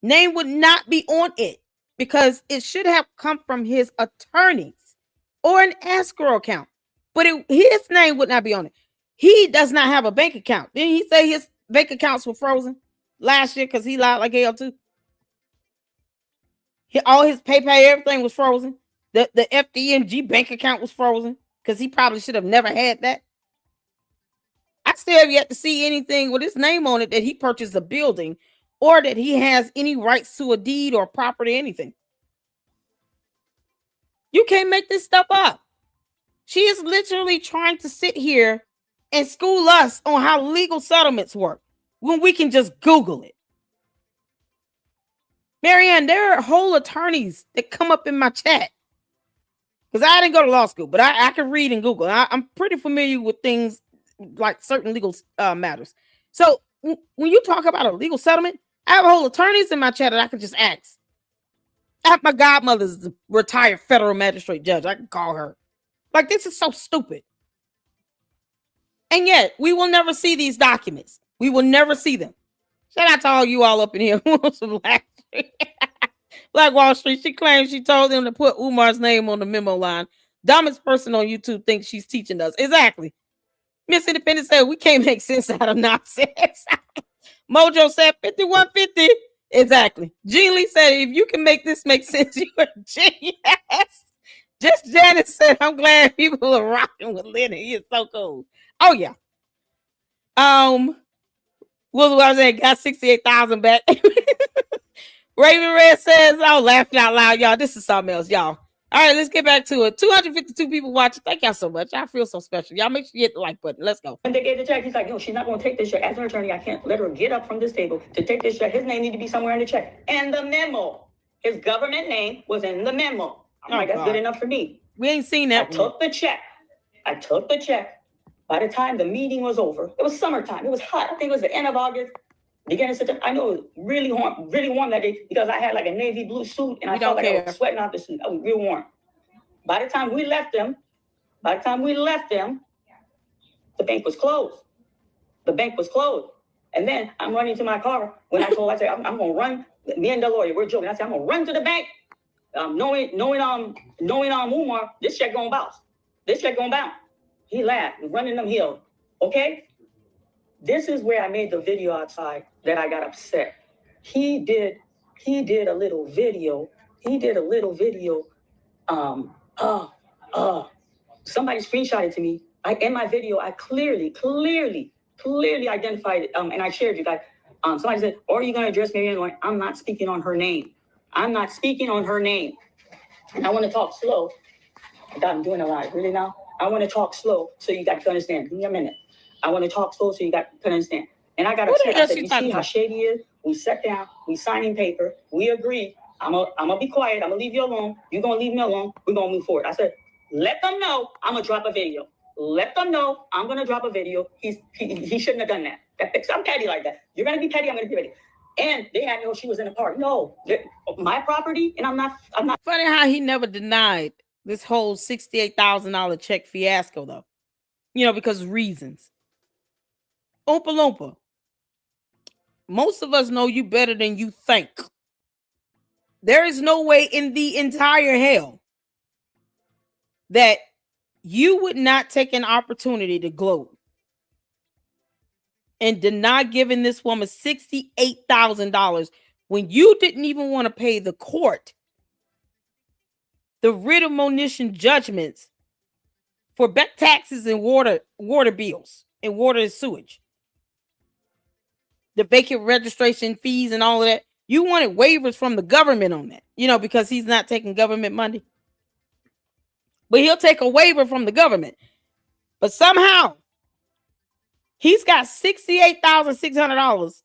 Name would not be on it because it should have come from his attorneys or an escrow account. But his name would not be on it. He does not have a bank account. Didn't he say his bank accounts were frozen last year because he lied like hell too? All his PayPal, everything was frozen. The FDNG bank account was frozen because he probably should have never had that. I still have yet to see anything with his name on it that he purchased a building or that he has any rights to a deed or property, anything. You can't make this stuff up. She is literally trying to sit here and school us on how legal settlements work when we can just Google it. Marianne, there are whole attorneys that come up in my chat because I didn't go to law school, but I can read and Google. I'm pretty familiar with things like certain legal matters. So when you talk about a legal settlement, I have whole attorneys in my chat that I can just ask. I have my godmother's a retired federal magistrate judge. I can call her. Like, this is so stupid. And yet, we will never see these documents. We will never see them. Shout out to all you all up in here who want some Black Street. Black Wall Street. She claims she told them to put Umar's name on the memo line. Dumbest person on YouTube thinks she's teaching us. Exactly. Miss Independent said we can't make sense out of nonsense. Mojo said 5150. Exactly. Jean Lee said if you can make this make sense, you're a genius. Just Janet said, I'm glad people are rocking with Lenny. He is so cool. Oh yeah. What was I saying? Got 68,000 back. Raven Red says, "Oh, laughing out loud, y'all. This is something else, y'all." All right, let's get back to it. 252 people watching. Thank y'all so much. I feel so special. Y'all make sure you hit the like button. Let's go. When they gave the check, he's like, no, she's not going to take this check. As her attorney, I can't let her get up from this table to take this check. His name need to be somewhere in the check. And the memo, his government name was in the memo. I'm like, that's good enough for me. We ain't seen that. I took the check. By the time the meeting was over, it was summertime. It was hot. I think it was the end of August, beginning of September. I know it was really warm that day because I had like a navy blue suit and I felt like I was sweating out the suit. I was real warm. By the time we left them, the bank was closed. And then I'm running to my car. When I said, I'm going to run. Me and the lawyer, we're joking. I said, I'm going to run to the bank. Knowing Umar, this check going to bounce. He laughed, running them hills. Okay? This is where I made the video outside that I got upset. He did a little video. Somebody screenshotted to me. In my video, I clearly identified it, and I shared you guys. Somebody said, "Or are you going to address Marianne Lorient?" I'm not speaking on her name. I'm not speaking on her name. And I want to talk slow. God, I'm doing a lot. Really now? I want to talk slow so you guys can understand. Give me a minute. I want to talk slow so you guys can understand. And I got upset. I said, you see how shady he is? We sat down. We signing paper. We agree. I'm gonna be quiet. I'm going to leave you alone. You're going to leave me alone. We're going to move forward. I said, let them know I'm going to drop a video. Let them know I'm going to drop a video. He shouldn't have done that. I'm petty like that. You're going to be petty. I'm going to be petty. And they had to know she was in the park. No, my property, and I'm not. Funny how he never denied this whole $68,000 check fiasco, though. You know, because of reasons. Oompa Loompa. Most of us know you better than you think. There is no way in the entire hell that you would not take an opportunity to gloat and deny giving this woman $68,000 when you didn't even want to pay the court the writ of monition judgments for back taxes and water bills and water and sewage, the vacant registration fees and all of that. You wanted waivers from the government on that, you know, because he's not taking government money. But he'll take a waiver from the government. But somehow he's got $68,600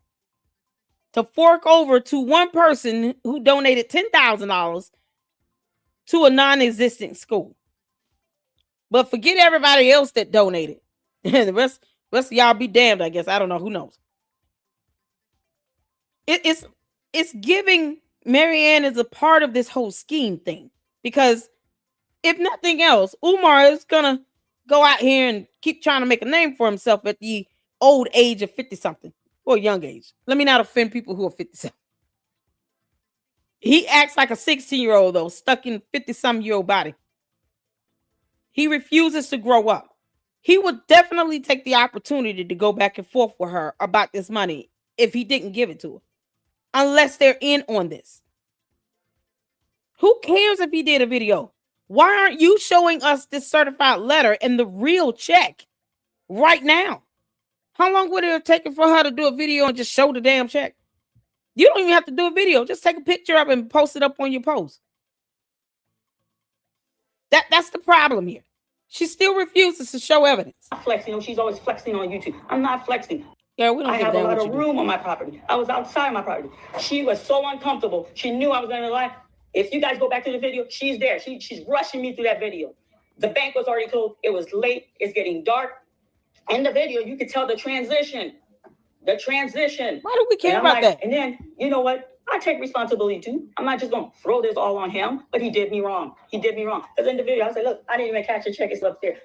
to fork over to one person who donated $10,000 to a non-existent school. But forget everybody else that donated. The rest of y'all be damned, I guess. I don't know. Who knows? It's giving Marianne is a part of this whole scheme thing. Because if nothing else, Umar is going to go out here and keep trying to make a name for himself at the old age of 50-something. Or young age. Let me not offend people who are 57. He acts like a 16-year-old, though, stuck in a 50-some-year-old body. He refuses to grow up. He would definitely take the opportunity to go back and forth with her about this money if he didn't give it to her. Unless they're in on this. Who cares if he did a video? Why aren't you showing us this certified letter and the real check right now? How long would it have taken for her to do a video and just show the damn check? You don't even have to do a video. Just take a picture of it and post it up on your post. That's the problem here. She still refuses to show evidence. I'm flexing. You know, she's always flexing on YouTube. I'm not flexing. Yeah, we don't I have a lot of room on my property. I was outside my property. She was so uncomfortable. She knew I was going to lie. If you guys go back to the video, she's there. She's rushing me through that video. The bank was already closed. It was late. It's getting dark. In the video, you could tell the transition. The transition. Why do we care about that? And then, you know what? I take responsibility too. I'm not just going to throw this all on him, but he did me wrong. He did me wrong. Because in the video, I said, look, I didn't even catch a check. It's upstairs.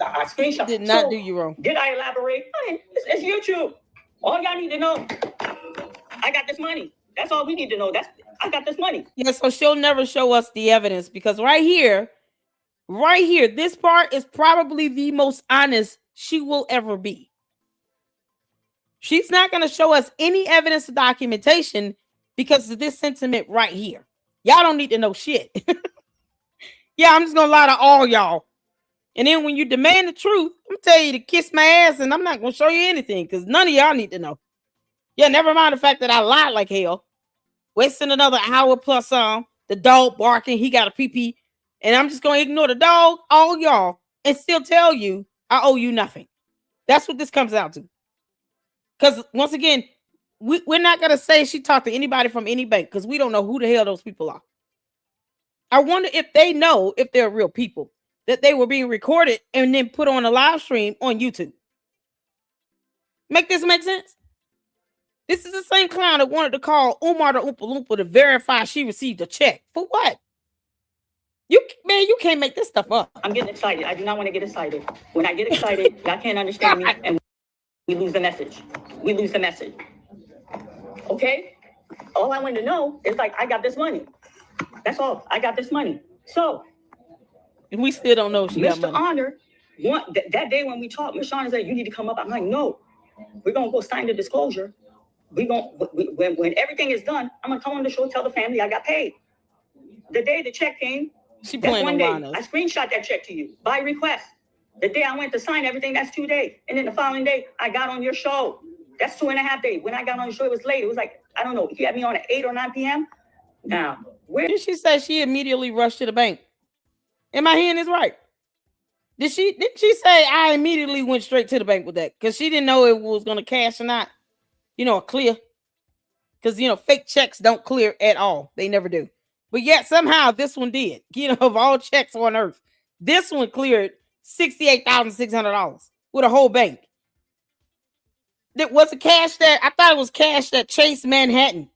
I screenshot. Did not do you wrong. Did I elaborate? I didn't. It's YouTube. All y'all need to know, I got this money. That's all we need to know. I got this money. Yeah, so she'll never show us the evidence because right here, this part is probably the most honest she will ever be. She's not going to show us any evidence or documentation because of this sentiment right here. Y'all don't need to know shit. Yeah, I'm just going to lie to all y'all. And then when you demand the truth, I'm going to tell you to kiss my ass and I'm not going to show you anything because none of y'all need to know. Yeah, never mind the fact that I lied like hell. Wasting another hour plus the dog barking, he got a pee-pee. And I'm just going to ignore the dog, all y'all, and still tell you I owe you nothing. That's what this comes out to. Because once again, we're not going to say she talked to anybody from any bank because we don't know who the hell those people are. I wonder if they know if they're real people, that they were being recorded and then put on a live stream on YouTube. Make this make sense? This is the same clown that wanted to call Umar the Oompa Loompa to verify she received a check. For what? You can't make this stuff up. I'm getting excited. I do not want to get excited. When I get excited, y'all can't understand me and we lose the message. We lose the message. Okay? All I want to know is like, I got this money. That's all. I got this money. So. And we still don't know if she got Mr. money. Honor, that day when we talked, Ms. Shauna said, you need to come up. I'm like, no. We're going to go sign the disclosure. When everything is done, I'm going to come on the show, tell the family I got paid. The day the check came, she that's one day. I screenshot that check to you by request. The day I went to sign everything, that's 2 days. And then the following day, I got on your show. That's 2.5 days. When I got on the show, it was late. It was like, I don't know, if you had me on at 8 or 9 p.m. Now, Did she say she immediately rushed to the bank? Am I hearing this right? Didn't she say I immediately went straight to the bank with that? Because she didn't know it was going to cash or not. Clear. Because, fake checks don't clear at all. They never do. But yet somehow this one did. Of all checks on earth, this one cleared $68,600 with a whole bank. It was a cash that I thought it was cash at Chase Manhattan.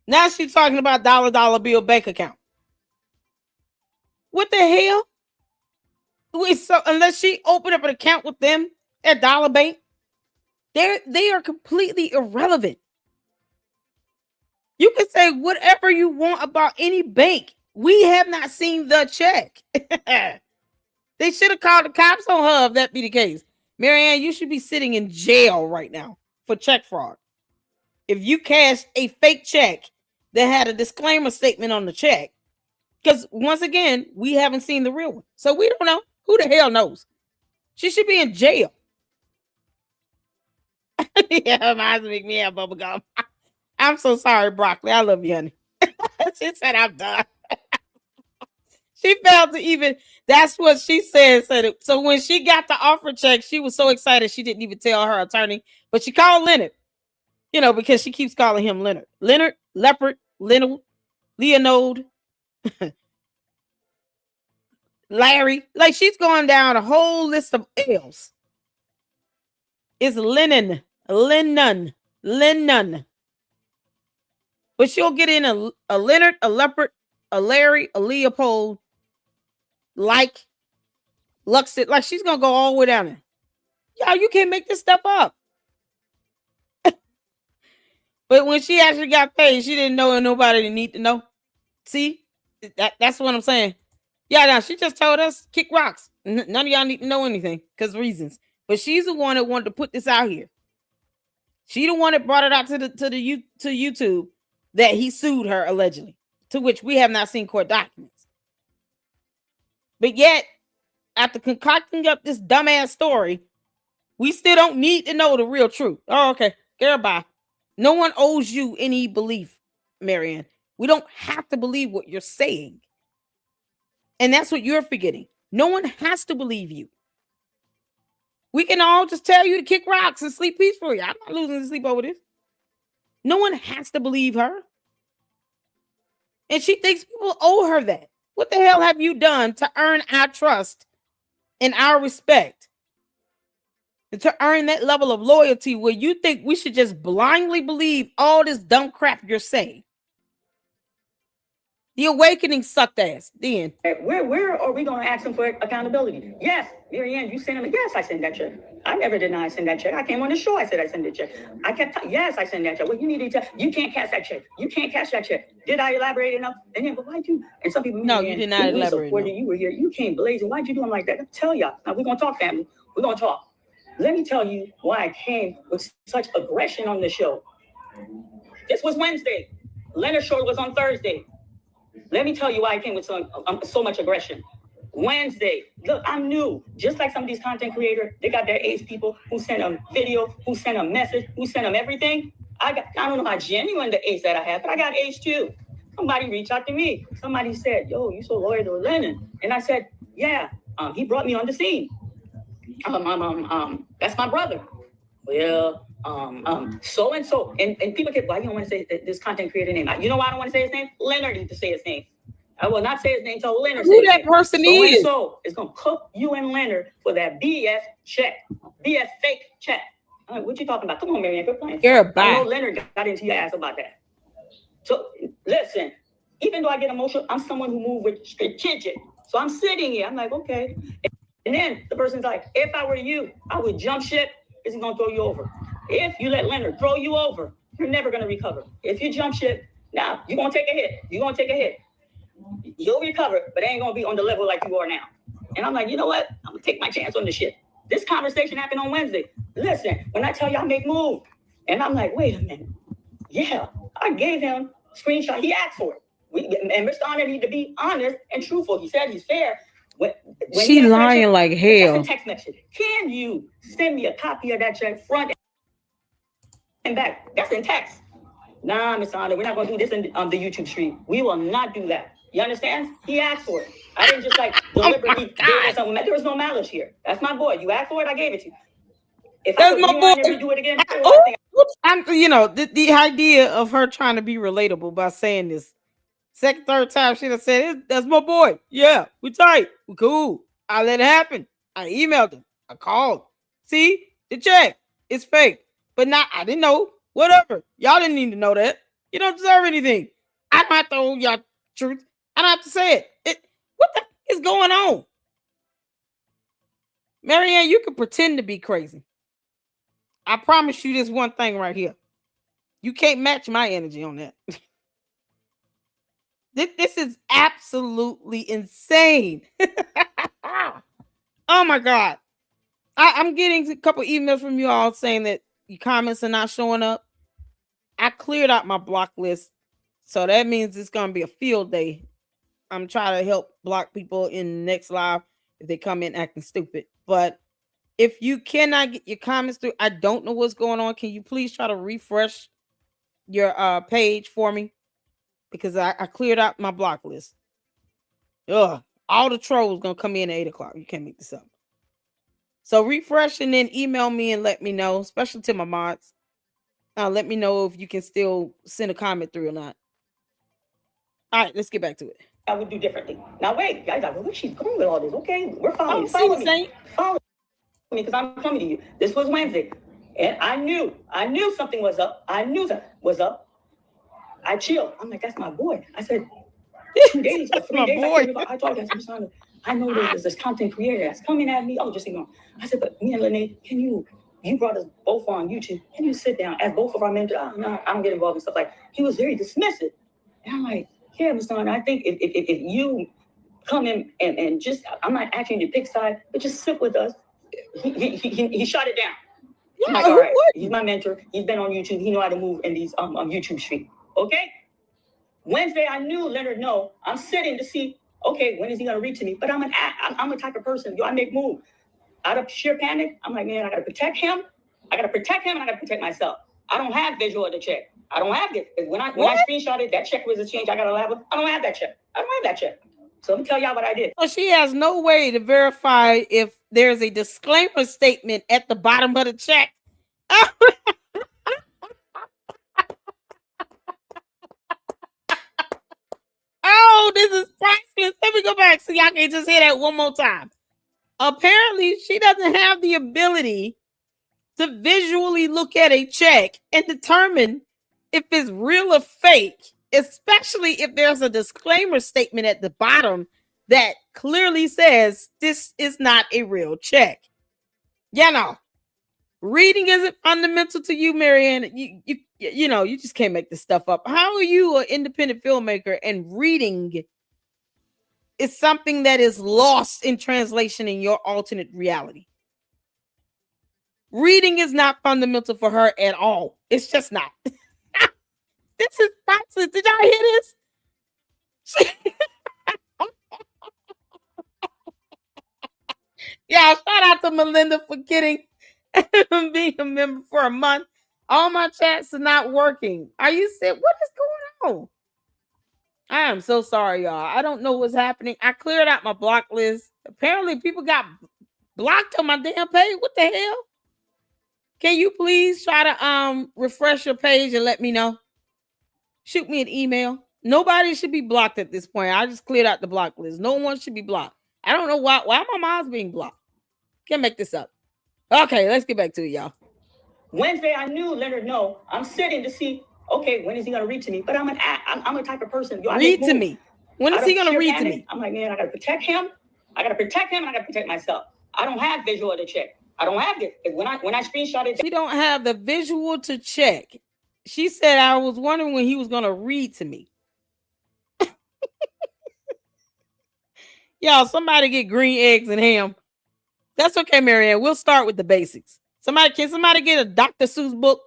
Now she's talking about dollar bill bank account. What the hell? So unless she opened up an account with them at Dollar Bank, they are completely irrelevant. You can say whatever you want about any bank. We have not seen the check. They should have called the cops on her if that be the case. Marianne, you should be sitting in jail right now for check fraud. If you cashed a fake check that had a disclaimer statement on the check, because once again, we haven't seen the real one. So we don't know. Who the hell knows? She should be in jail. Yeah, reminds me of bubblegum. I'm so sorry, Broccoli. I love you, honey. She said, I'm done. She failed to even, that's what she said. So when she got the offer check, she was so excited she didn't even tell her attorney. But she called Leonard, because she keeps calling him Leonard. Leonard, Leopard, Leonard, Larry. Like she's going down a whole list of L's. It's Lennon. But she'll get in a Leonard, a Leopard, a Larry, a Leopold, like Luxit. Like she's going to go all the way down there. Y'all, you can't make this stuff up. But when she actually got paid, she didn't know nobody didn't need to know. See? That's what I'm saying. Yeah, no, she just told us kick rocks. None of y'all need to know anything because reasons. But she's the one that wanted to put this out here. She the one that brought it out to YouTube that he sued her allegedly, to which we have not seen court documents. But yet, after concocting up this dumbass story, we still don't need to know the real truth. Oh, okay. Goodbye. No one owes you any belief, Marianne. We don't have to believe what you're saying. And that's what you're forgetting. No one has to believe you. We can all just tell you to kick rocks and sleep peacefully. I'm not losing sleep over this. No one has to believe her. And she thinks people owe her that. What the hell have you done to earn our trust and our respect? And to earn that level of loyalty where you think we should just blindly believe all this dumb crap you're saying? The awakening sucked ass. Then where are we going to ask him for accountability? Yes, Marianne, you sent him. Yes, I sent that check. I never denied I sent that check. I came on the show. I said I sent the check. I kept yes, I sent that check. Well, you need to tell. You can't cash that check. You can't cash that check. Did I elaborate enough? And then, but why'd you? And some people, no, you did not elaborate. You were here. You came blazing. Why'd you do them like that? I'll tell y'all. Now we're gonna talk, family. We're gonna talk. Let me tell you why I came with such aggression on the show. This was Wednesday. Leonard show was on Thursday. Let me tell you why I came with so much aggression. Wednesday, look, I'm new. Just like some of these content creators, they got their ace people who send them video, who send them message, who send them everything. I don't know how genuine the ace that I have, but I got ace too. Somebody reached out to me. Somebody said, yo, you so loyal to Lennon. And I said, yeah, he brought me on the scene. That's my brother. Well, so-and-so. And people get, why you don't want to say this content creator name? You know why I don't want to say his name? Leonard needs to say his name. I will not say his name until Leonard says who that person is. So it's going to cook you and Leonard for that BS check. BS fake check. What you talking about? Come on, Marianne, quit playing. I know Leonard got into your ass about that. So listen, even though I get emotional, I'm someone who moves with strategic. So I'm sitting here. I'm like, okay. And then the person's like, if I were you, I would jump ship. This is going to throw you over. If you let Leonard throw you over, you're never going to recover. If you jump ship, now you're going to take a hit. You're going to take a hit. You'll recover, but it ain't going to be on the level like you are now. And I'm like, you know what? I'm going to take my chance on this shit. This conversation happened on Wednesday. Listen, when I tell you I make moves, and I'm like, wait a minute. Yeah, I gave him a screenshot. He asked for it. And Mr. Honor need to be honest and truthful. He said he's fair. When she lying like hell. That's a text message. Can you send me a copy of that check front and back? That's in text. Nah, Miss Honda, we're not going to do this in the YouTube stream. We will not do that. You understand? He asked for it. I didn't just like deliberately give her something. There was no malice here. That's my boy. You asked for it, I gave it to you. If That's I my could boy. never do it again, I'm, you know, the idea of her trying to be relatable by saying this second, third time, she'd have said, "That's my boy. Yeah, we tight. We cool. I let it happen. I emailed him. I called. See the check. It's fake, but not. I didn't know. Whatever. Y'all didn't need to know that. You don't deserve anything. I don't have to hold y'all truth. I don't have to say it. What the is going on, Marianne? You can pretend to be crazy. I promise you this one thing right here. You can't match my energy on that. This is absolutely insane. Oh my God. I'm getting a couple emails from you all saying that your comments are not showing up. I cleared out my block list. So that means it's going to be a field day. I'm trying to help block people in the next live if they come in acting stupid. But if you cannot get your comments through, I don't know what's going on. Can you please try to refresh your page for me? Because I cleared out my block list. Ugh, all the trolls gonna come in at 8 o'clock. You can't make this up. So refresh and then email me and let me know, especially to my mods. Let me know if you can still send a comment through or not. All right, let's get back to it. I would do differently. Now wait, guys, where she's going with all this? Okay, we're following. Follow me because I'm coming to you. This was Wednesday, and I knew something was up. I knew that was up. I chilled. I'm like, that's my boy. I said, 2 days or 3 days. I told you, I know there's this content creator that's coming at me. Oh, just ignore. I said, but me and Lene, you brought us both on YouTube. Can you sit down as both of our mentors? Oh, no, I don't get involved in stuff like. He was very dismissive, and I'm like, yeah, Mr. Hunter, I think if you come in and just, I'm not asking you to pick side, but just sit with us. He shot it down. Yeah, I'm like, all right, he's my mentor. He's been on YouTube. He know how to move in these YouTube street. Okay. Wednesday, I knew Leonard. No, I'm sitting to see. Okay, when is he gonna reach to me? But I'm a type of person. I make move out of sheer panic. I'm like, man, I gotta protect him. I gotta protect myself. I don't have visual of the check. I don't have it. When I screenshotted that check was a change. I don't have that check. So let me tell y'all what I did. So she has no way to verify if there's a disclaimer statement at the bottom of the check. Oh, this is priceless. Let me go back so y'all can just hear that one more time. Apparently, she doesn't have the ability to visually look at a check and determine if it's real or fake, especially if there's a disclaimer statement at the bottom that clearly says this is not a real check. You know, reading isn't fundamental to you, Marianne. You know, you just can't make this stuff up. How are you an independent filmmaker and reading is something that is lost in translation in your alternate reality? Reading is not fundamental for her at all. It's just not. This is priceless. Did y'all hear this? Yeah, shout out to Melinda for getting being a member for a month. All my chats are not working. Are you sick? What is going on? I am so sorry, y'all. I don't know what's happening. I cleared out my block list. Apparently, people got blocked on my damn page. What the hell? Can you please try to refresh your page and let me know? Shoot me an email. Nobody should be blocked at this point. I just cleared out the block list. No one should be blocked. I don't know why my mom's being blocked. Can't make this up. Okay, let's get back to it, y'all. Wednesday, I knew Leonard. No, I'm sitting to see. Okay, when is he gonna read to me? But I'm a type of person. Read to me. When is he gonna read to me? I'm like, man, I gotta protect him. And I gotta protect myself. I don't have visual to check. I don't have it. When I screenshot it, she don't have the visual to check. She said, I was wondering when he was gonna read to me. Y'all, somebody get green eggs and ham. That's okay, Marianne. We'll start with the basics. Can somebody get a Dr. Seuss book?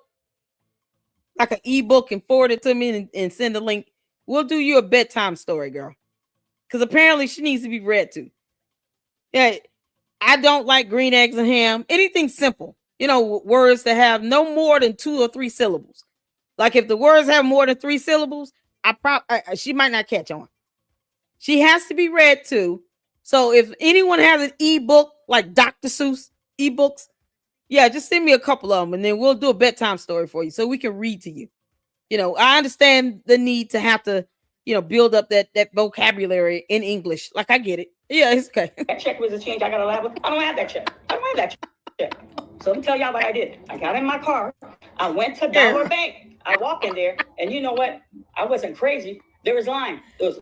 Like an ebook and forward it to me and send a link. We'll do you a bedtime story, girl. Because apparently she needs to be read to. Yeah, I don't like green eggs and ham. Anything simple. You know, words that have no more than 2 or 3 syllables. Like if the words have more than 3 syllables, she might not catch on. She has to be read too. So if anyone has an ebook like Dr. Seuss ebooks, yeah, just send me a couple of them and then we'll do a bedtime story for you so we can read to you. I understand the need to have to, build up that vocabulary in English. Like I get it. Yeah, it's okay. That check was a change. I got a lab. I don't have that check. check. So let me tell y'all what I did. I got in my car. I went to Dollar Bank. I walked in there, and you know what? I wasn't crazy. There was line. There was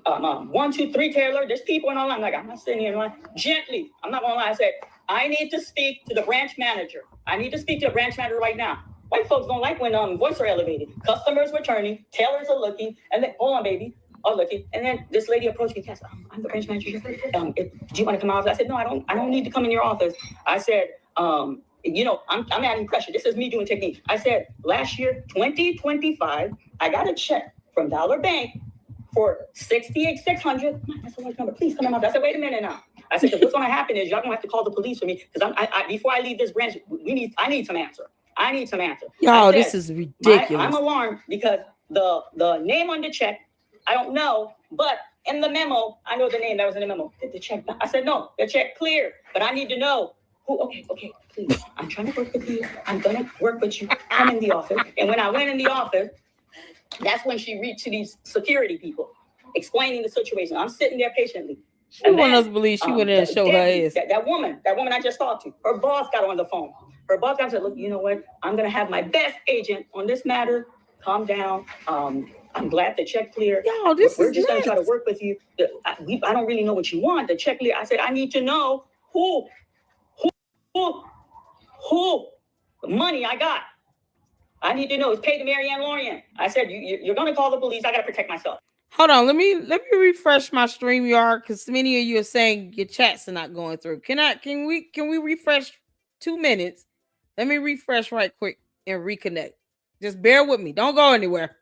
1, 2, 3 Taylor. There's people in line. I'm not sitting here in line. Gently. I'm not going to lie. I said, I need to speak to the branch manager. I need to speak to the branch manager right now. White folks don't like when voices are elevated. Customers returning, tailors are looking, and then, hold on, baby, are looking. And then this lady approached me, Cass, I'm the branch manager. Do you want to come out? I said, no, I don't need to come in your office. I said, I'm adding pressure. This is me doing technique. I said, last year, 2025, I got a check from Dollar Bank for $68,600. That's a large number. Please come in my office. I said, wait a minute now. I said, because what's going to happen is y'all going to have to call the police for me because before I leave this branch, I need some answer. Y'all, this is ridiculous. I'm alarmed because the name on the check, I don't know, but in the memo, I know the name that was in the memo. Did the check? I said, no, the check cleared, but I need to know who. Okay, please. I'm trying to work with you. I'm going to work with you. Come in the office. And when I went in the office, that's when she reached to these security people, explaining the situation. I'm sitting there patiently. She want us to believe she went in and show her ass. That woman I just talked to, her boss got on the phone. Her boss got said, look, you know what? I'm going to have my best agent on this matter. Calm down. I'm glad the check cleared. Yo, We're just going to try to work with you. I don't really know what you want. The check cleared. I said, I need to know who money I got. I need to know. It's paid to Marianne Lorient. I said, you're going to call the police. I got to protect myself. Hold on, let me refresh my StreamYard because many of you are saying your chats are not going through. Can we refresh 2 minutes? Let me refresh right quick and reconnect. Just bear with me. Don't go anywhere.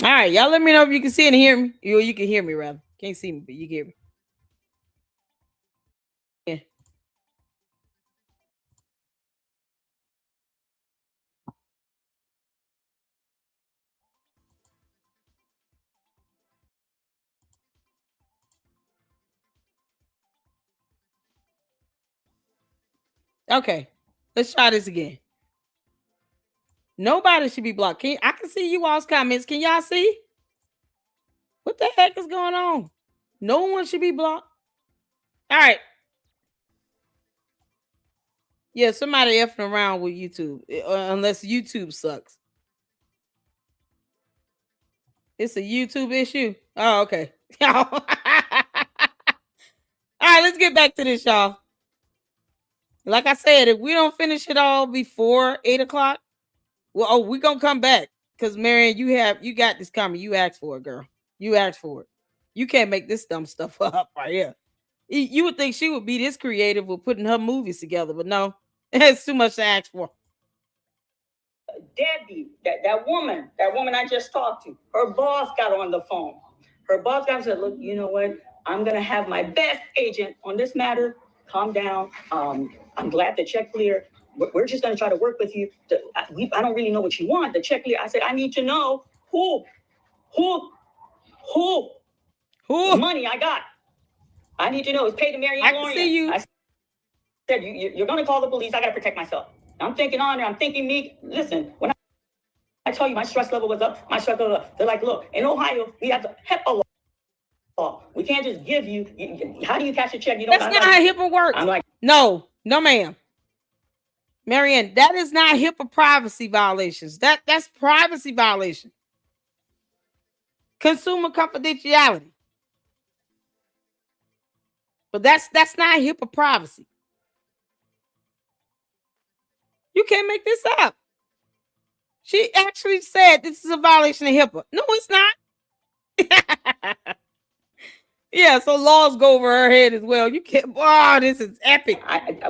All right, y'all let me know if you can see and hear me. You can hear me, rather. Can't see me, but you can hear me. Yeah. Okay, let's try this again. Nobody should be blocked. I can see you all's comments. Can y'all see? What the heck is going on? No one should be blocked. All right. Yeah, somebody effing around with YouTube, unless YouTube sucks. It's a YouTube issue. Oh, okay. All right, let's get back to this, y'all. Like I said, if we don't finish it all before 8 o'clock, well, we're gonna come back because Marianne, you got this coming. You asked for it, girl. You asked for it. You can't make this dumb stuff up right here. You would think she would be this creative with putting her movies together, but no, it's too much to ask for. Debbie, that woman I just talked to, her boss got on the phone. Her boss got said, look, you know what? I'm going to have my best agent on this matter. Calm down. I'm glad the check cleared. We're just going to try to work with you. I don't really know what you want. The check cleared. I said, I need to know who money I got. I need to know. It's paid to Marianne Lorient. I can see you. I said, you're going to call the police. I got to protect myself. I'm thinking on there. I'm thinking me. Listen, when I tell you my stress level was up, they're like, look, in Ohio, we have the HIPAA law. We can't just give you. How do you cash a check? You don't. That's not how HIPAA works. I'm like, no, ma'am. Marianne, that is not HIPAA privacy violations. That's privacy violation. Consumer confidentiality. But that's not HIPAA privacy. You can't make this up. She actually said this is a violation of HIPAA. No, it's not. Yeah, so laws go over her head as well. You can't. Wow, this is epic.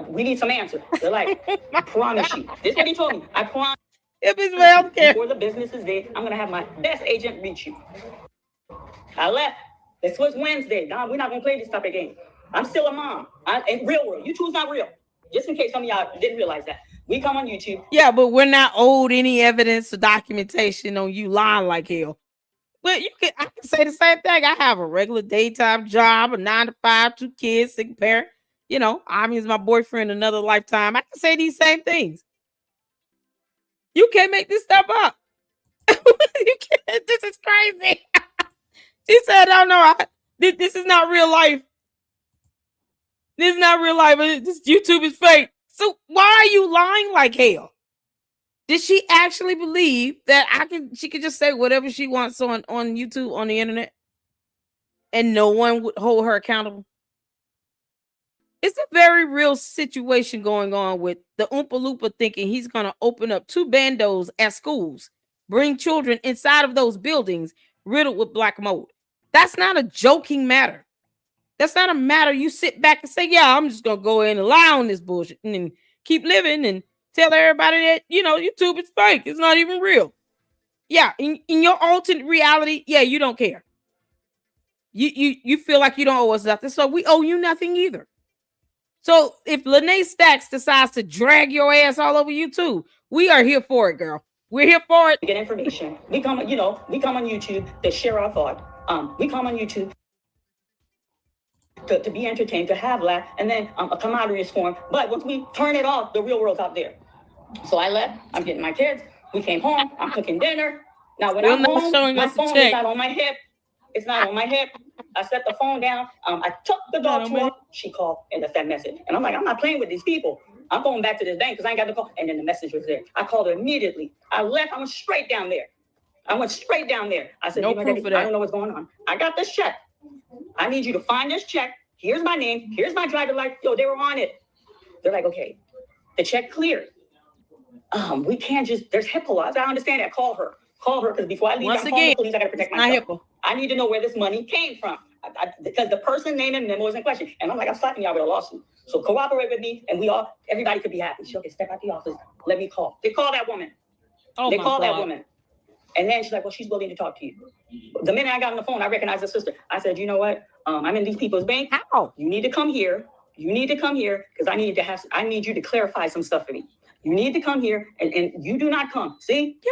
We need some answers. They're like, I promise you. This is what he told me. I promise. If it's for healthcare. Before the business is there, I'm gonna have my best agent reach you. I left. This was Wednesday. Don, we're not gonna play this type of game. I'm still a mom. In real world. YouTube's not real. Just in case some of y'all didn't realize that. We come on YouTube. Yeah, but we're not owed any evidence or documentation on you lying like hell. But I can say the same thing. I have a regular daytime job, a 9 to 5, 2 kids, single parent. You know, I mean, my boyfriend another lifetime. I can say these same things. You can't make this stuff up. You can't. This is crazy. She said, "Oh no, this is not real life. This is not real life. This YouTube is fake." So why are you lying like hell? Did she actually believe that she could just say whatever she wants on YouTube, on the internet, and no one would hold her accountable? It's a very real situation going on with the Oompa Loompa thinking he's going to open up 2 bandos at schools, bring children inside of those buildings riddled with black mold. That's not a joking matter. That's not a matter you sit back and say, yeah, I'm just going to go in and lie on this bullshit and then keep living and tell everybody that, you know, YouTube is fake. It's not even real. Yeah, in your alternate reality, yeah, you don't care. You feel like you don't owe us nothing, so we owe you nothing either. So if Lene Stacks decides to drag your ass all over YouTube, we are here for it, girl. We're here for it. Get information. We come on YouTube to share our thought. We come on YouTube to be entertained, to have laugh, and then a camaraderie is formed. But once we turn it off, the real world's out there. So I left. I'm getting my kids. We came home. I'm cooking dinner. Now when I'm home, my phone is not on my hip. It's not on my hip. I set the phone down. I took the dog to her. She called and left that message. And I'm like, I'm not playing with these people. I'm going back to this bank because I ain't got the call. And then the message was there. I called her immediately. I left. I went straight down there. I said, no proof of that. I don't know what's going on. I got this check. I need you to find this check. Here's my name. Here's my driver's license. Yo, they were on it. They're like, okay, the check cleared. We can't just, there's HIPAA laws. I understand that. Call her because before I leave, I'm calling the police. I got to protect myself. I need to know where this money came from because the person named in the memo is in question. And I'm like, I'm slapping y'all with a lawsuit. So cooperate with me and everybody could be happy. She's okay, step out the office. Let me call. They call that woman. They call that woman. And then she's like, well, she's willing to talk to you. The minute I got on the phone, I recognized the sister. I said, you know what? I'm in these people's bank. How? You need to come here. Because I need you to clarify some stuff for me. You need to come here and you do not come. See? Yeah,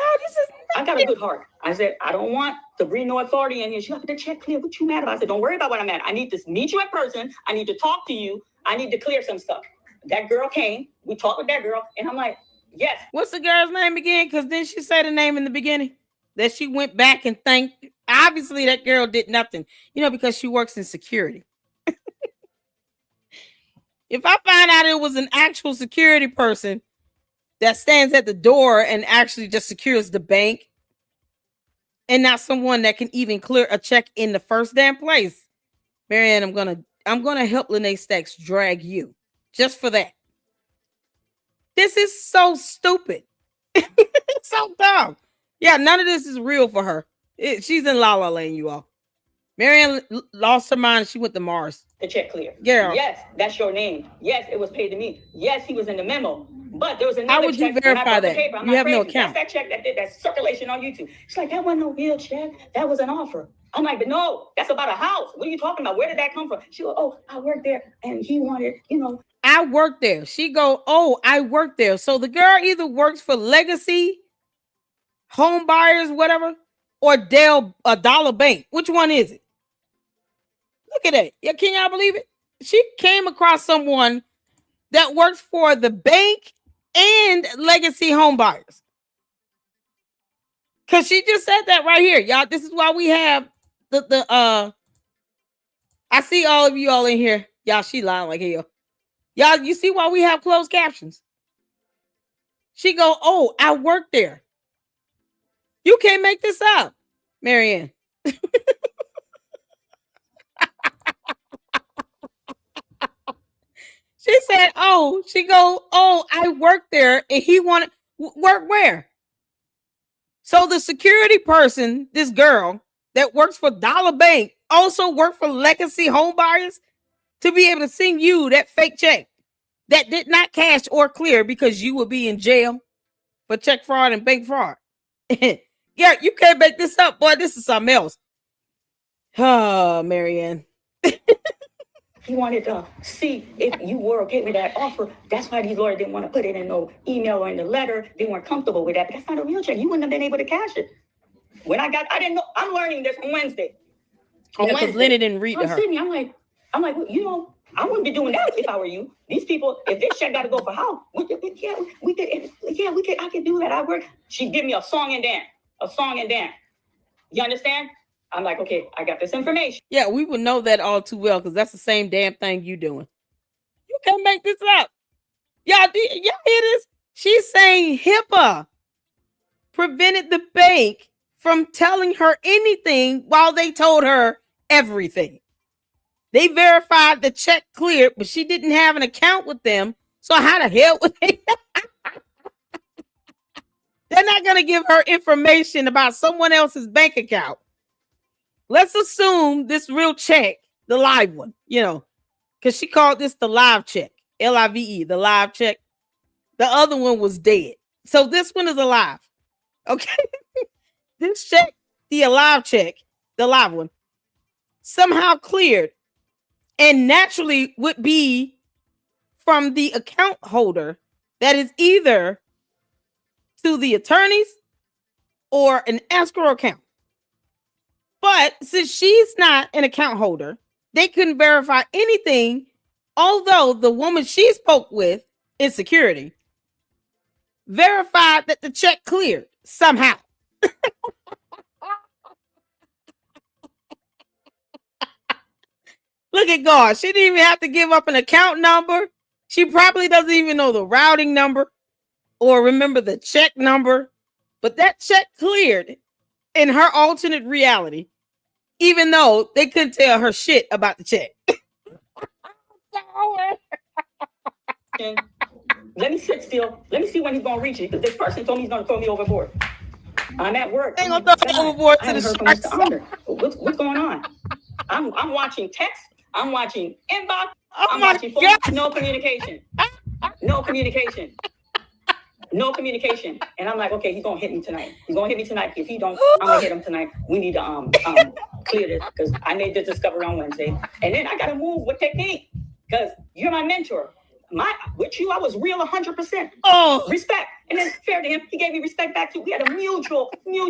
I got a good heart. I said, I don't want to bring no authority in here. She got the check clear. What you mad about? I said, don't worry about what I'm mad. I need to meet you in person. I need to talk to you. I need to clear some stuff. That girl came. We talked with that girl. And I'm like, yes. What's the girl's name again? Because didn't she say the name in the beginning? That she went back and thanked. Obviously, that girl did nothing. You know, because she works in security. If I find out it was an actual security person that stands at the door and actually just secures the bank and not someone that can even clear a check in the first damn place, Marianne, I'm gonna help Lene Stacks drag you just for that. This is so stupid. It's so dumb. Yeah, none of this is real for her. She's in La La Land, you all. Marianne lost her mind. She went to Mars. The check clear. Yeah. Yes, that's your name. Yes, it was paid to me. Yes, he was in the memo. But there was another check. How would you verify that? You have no account. That's that check that did that circulation on YouTube. She's like, that wasn't no real check. That was an offer. I'm like, but no, that's about a house. What are you talking about? Where did that come from? She goes, oh, I worked there and he wanted, I worked there. She go, oh, I worked there. So the girl either works for Legacy, Home Buyers, whatever, or Dollar Bank. Which one is it? Look at that. Yeah, can y'all believe it? She came across someone that works for the bank and Legacy Home Buyers. Because she just said that right here. Y'all, this is why we have I see all of you all in here. Y'all, she lying like hell. Y'all, you see why we have closed captions? She go, oh, I work there. You can't make this up, Marianne. She said, oh, I work there. And he wanted work where? So the security person, this girl that works for Dollar Bank. also work for Legacy Home Buyers to be able to send you that fake check that did not cash or clear because you will be in jail for check fraud and bank fraud. Yeah, you can't make this up, boy. This is something else. Oh, Marianne. He wanted to see if you were okay with that offer. That's why these lawyers didn't want to put it in no email or in the letter. They weren't comfortable with that. But that's not a real check. You wouldn't have been able to cash it. When I didn't know. I'm learning this on Wednesday. On Wednesday, Lenny didn't read to her. Sitting, I'm like, well, you know, I wouldn't be doing that if I were you. These people, if this check got to go for how? We could. I could do that. I work. She give me a song and dance. You understand? I'm like, okay, I got this information. Yeah, we would know that all too well because that's the same damn thing you doing. You can't make this up. Y'all hear this? She's saying HIPAA prevented the bank from telling her anything while they told her everything. They verified the check cleared, but she didn't have an account with them. So how the hell would they? They're not going to give her information about someone else's bank account. Let's assume this real check, the live one, because she called this the live check, L-I-V-E, the live check. The other one was dead. So this one is alive. Okay. This check, the alive check, the live one, somehow cleared and naturally would be from the account holder that is either to the attorneys or an escrow account. But since she's not an account holder, they couldn't verify anything, although the woman she spoke with in security verified that the check cleared somehow. Look at God. She didn't even have to give up an account number. She probably doesn't even know the routing number or remember the check number. But that check cleared in her alternate reality, even though they couldn't tell her shit about the check. Let me sit still. Let me see when he's going to reach it. Because this person told me he's going to throw me overboard. I'm at work. Ain't gonna throw me overboard to the sharks. What's going on? I'm watching text. I'm watching inbox. Oh I'm my watching phone. God. No communication. No communication. No communication. And I'm like, okay, he's gonna hit me tonight. If he don't, I'm gonna hit him tonight. We need to clear this because I made this discovery on Wednesday. And then I gotta move with technique because you're my mentor. With you, I was real 100%. Oh, respect. And then fair to him, he gave me respect back too. We had a mutual, good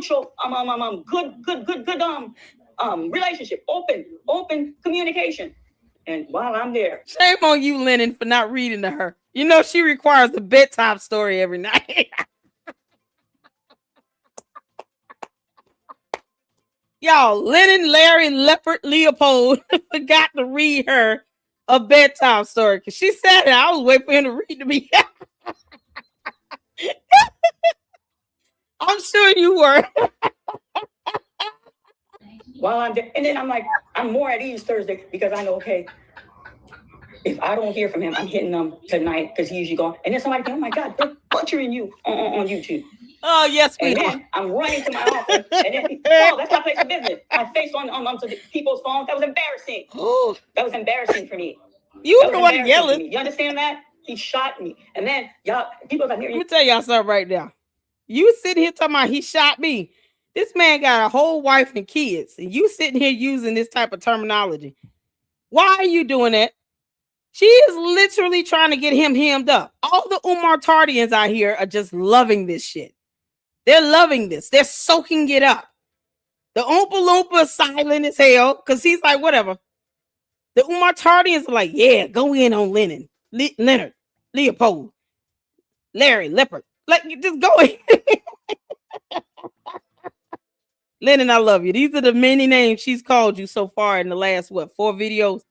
relationship, open communication. And while I'm there, shame on you, Lennon, for not reading to her. She requires a bedtime story every night. Y'all, Lennon, Larry, Leopard, Leopold forgot to read her a bedtime story because she said it. I was waiting for him to read to me. I'm sure you were. While I'm there, and then I'm like, I'm more at ease Thursday because I know, okay, if I don't hear from him, I'm hitting him tonight because he's usually gone. And then somebody goes, oh my God, they're butchering you on YouTube. Oh, yes, we and are. Then I'm running to my office. And then, that's my place of business. My face on to people's phones. That was embarrassing. Ooh. That was embarrassing for me. You were the one yelling. You understand that? He shot me. And then, y'all, people are hearing. Let me tell y'all something right now. You sitting here talking about he shot me. This man got a whole wife and kids. And you sitting here using this type of terminology. Why are you doing that? She is literally trying to get him hemmed up. All the Umar Tardians out here are just loving this shit. They're loving this. They're soaking it up. The Oompa Loompa is silent as hell because he's like, whatever. The Umar Tardians are like, yeah, go in on Lennon, Leonard, Leopold, Larry, Leopard. Like, just go in. Lennon, I love you. These are the many names she's called you so far in the last, 4 videos.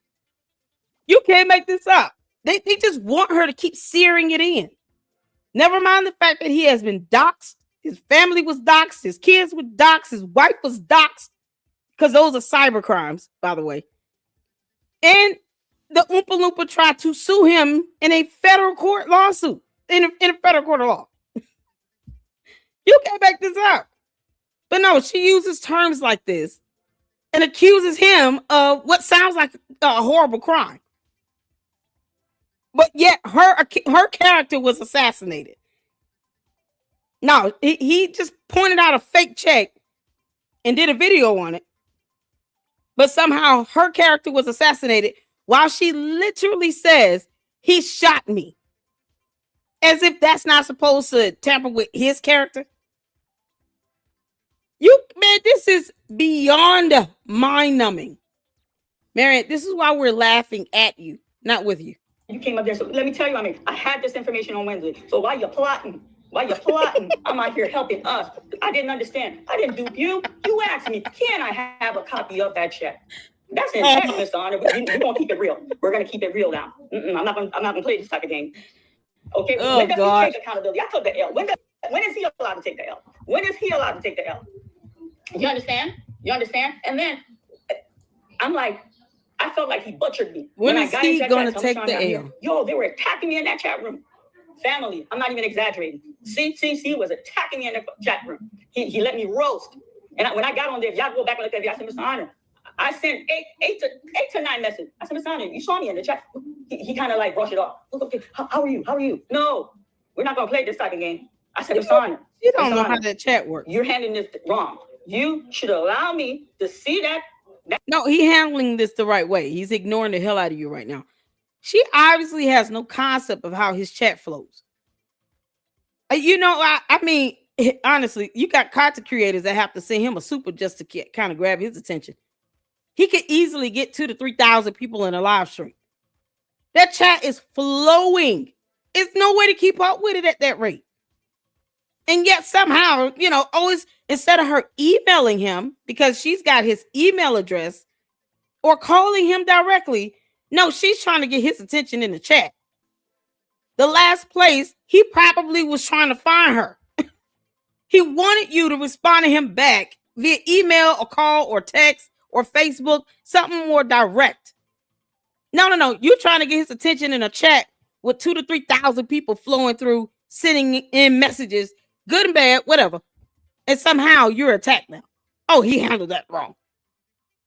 You can't make this up. They just want her to keep searing it in. Never mind the fact that he has been doxxed. His family was doxxed. His kids were doxxed. His wife was doxxed. Because those are cyber crimes, by the way. And the Oompa Loompa tried to sue him in a federal court lawsuit. In a federal court of law. You can't make this up. But no, she uses terms like this and accuses him of what sounds like a horrible crime. But yet her character was assassinated. No, he just pointed out a fake check and did a video on it. But somehow her character was assassinated while she literally says, he shot me. As if that's not supposed to tamper with his character. Man, this is beyond mind-numbing. Marion, this is why we're laughing at you, not with you. You came up there, so let me tell you, I had this information on Wednesday. So while you're plotting, I'm out here helping us. I didn't understand. I didn't dupe you. You asked me, can I have a copy of that check? That's in text, Mr. Honor. We're gonna keep it real. We're gonna keep it real now. I'm not gonna play this type of game. Okay. When does he take accountability? I took the L. When is he allowed to take the L? When is he allowed to take the L? You understand? And then I'm like, I felt like he butchered me. When is he going to take the L? Yo, they were attacking me in that chat room. Family, I'm not even exaggerating. CCC was attacking me in the chat room. He let me roast. And when I got on there, if y'all go back and look at it, I said, Mr. Honor, I sent eight to nine messages. I said, Mr. Honor, you saw me in the chat. He kind of like brushed it off. Okay, how are you? No, we're not going to play this type of game. I said, Mr. Honor. You don't know how that chat works. You're handling this wrong. You should allow me to see that. No, he's handling this the right way. He's ignoring the hell out of you right now. She obviously has no concept of how his chat flows. I mean, honestly, you got content creators that have to send him a super just to kind of grab his attention. He could easily get 2,000 to 3,000 people in a live stream. That chat is flowing. There's no way to keep up with it at that rate. And yet somehow, always instead of her emailing him because she's got his email address or calling him directly, no, she's trying to get his attention in the chat. The last place, he probably was trying to find her. He wanted you to respond to him back via email or call or text or Facebook, something more direct. No. You're trying to get his attention in a chat with 2,000 to 3,000 people flowing through, sending in messages, good and bad, whatever. And somehow you're attacked now. Oh, he handled that wrong.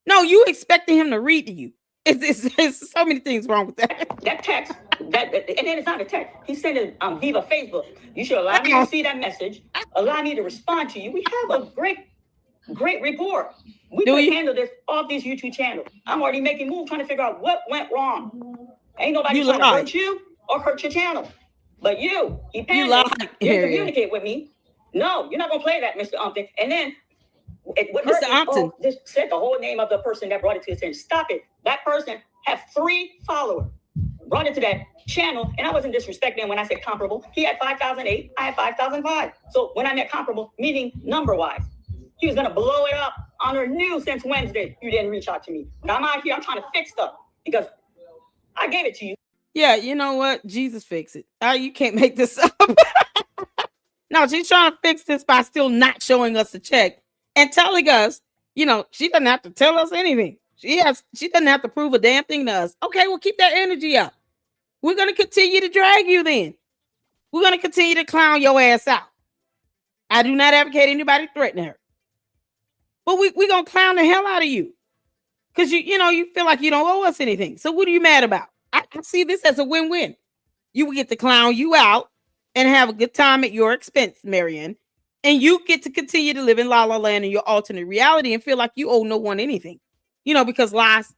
No, you expecting him to read to you. It's so many things wrong with that. That text, and then it's not a text. He sent it via Facebook. You should allow me to see that message. Allow me to respond to you. We have a great rapport. We can handle this off these YouTube channels. I'm already making moves trying to figure out what went wrong. Ain't nobody trying to hurt you or hurt your channel. But you panicked. You didn't communicate with me. No, you're not going to play that, Mr. Umpton. And then Mr. Umpton just said the whole name of the person that brought it to his attention. Stop it. That person had 3 followers. Brought it to that channel, and I wasn't disrespecting when I said comparable. He had 5,008. I had 5,005. So when I meant comparable, meaning number-wise, he was going to blow it up on her news since Wednesday. You didn't reach out to me. But I'm out here. I'm trying to fix stuff because I gave it to you. Yeah, you know what? Jesus fix it. You can't make this up. No, she's trying to fix this by still not showing us the check and telling us, she doesn't have to tell us anything. She doesn't have to prove a damn thing to us. Okay, well, keep that energy up. We're going to continue to drag you then. We're going to continue to clown your ass out. I do not advocate anybody threatening her. But we're going to clown the hell out of you. Because, you feel like you don't owe us anything. So what are you mad about? I see this as a win-win. You will get to clown you out and have a good time at your expense, Marianne. And you get to continue to live in La La Land in your alternate reality and feel like you owe no one anything. Because lies,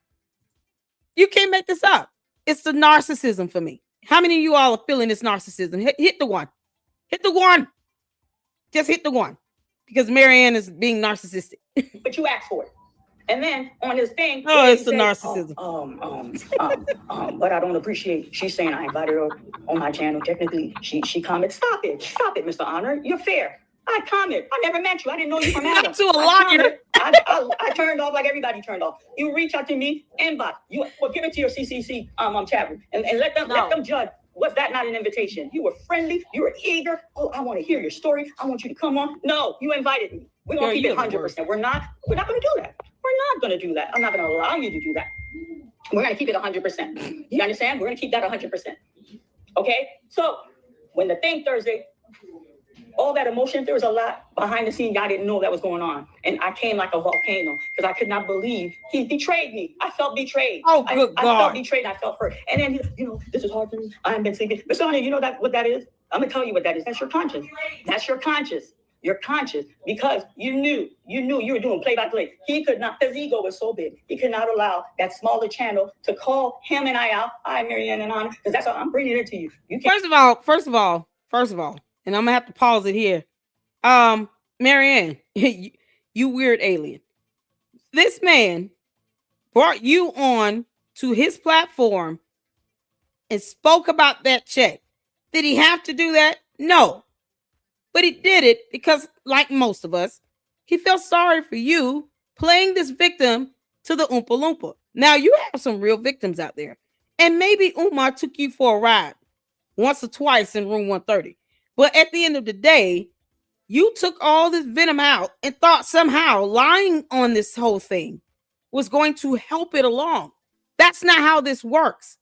you can't make this up. It's the narcissism for me. How many of you all are feeling this narcissism? Hit the one. Hit the one. Just hit the one. Because Marianne is being narcissistic. But you asked for it. And then on this thing, it's the narcissism. But I don't appreciate. She's saying I invited her on my channel. Technically, she commented. Stop it, Mr. Honor. You're fair. I comment. I never met you. I didn't know you from Adam. Not to a liar. I turned off like everybody turned off. You reach out to me, inbox. Give it to your CCC chat room and let them judge. Was that not an invitation? You were friendly. You were eager. Oh, I want to hear your story. I want you to come on. No, you invited me. We're gonna keep it 100%. We're not gonna do that. We're not gonna do that. I'm not gonna allow you to do that. We're gonna keep it 100%. You understand? We're gonna keep that 100%. Okay. So when the thing Thursday, all that emotion, there was a lot behind the scene y'all didn't know that was going on. And I came like a volcano because I could not believe he betrayed me. I felt betrayed. Oh, good I God. felt betrayed. I felt hurt. And then, this is hard for me. I haven't been sleeping. But Sonia, you know what that is? I'm going to tell you what that is. That's your conscience. That's your conscience. You're conscious because you knew you were doing play by play. He could not, his ego was so big. He could not allow that smaller channel to call him and I out. I, Marianne and Anna, because that's how I'm bringing it to you. You can't. First of all, and I'm gonna have to pause it here. Marianne, you weird alien. This man brought you on to his platform and spoke about that check. Did he have to do that? No. But he did it because, like most of us, he felt sorry for you playing this victim to the Oompa Loompa. Now, you have some real victims out there. And maybe Umar took you for a ride once or twice in room 130. But at the end of the day, you took all this venom out and thought somehow lying on this whole thing was going to help it along. That's not how this works.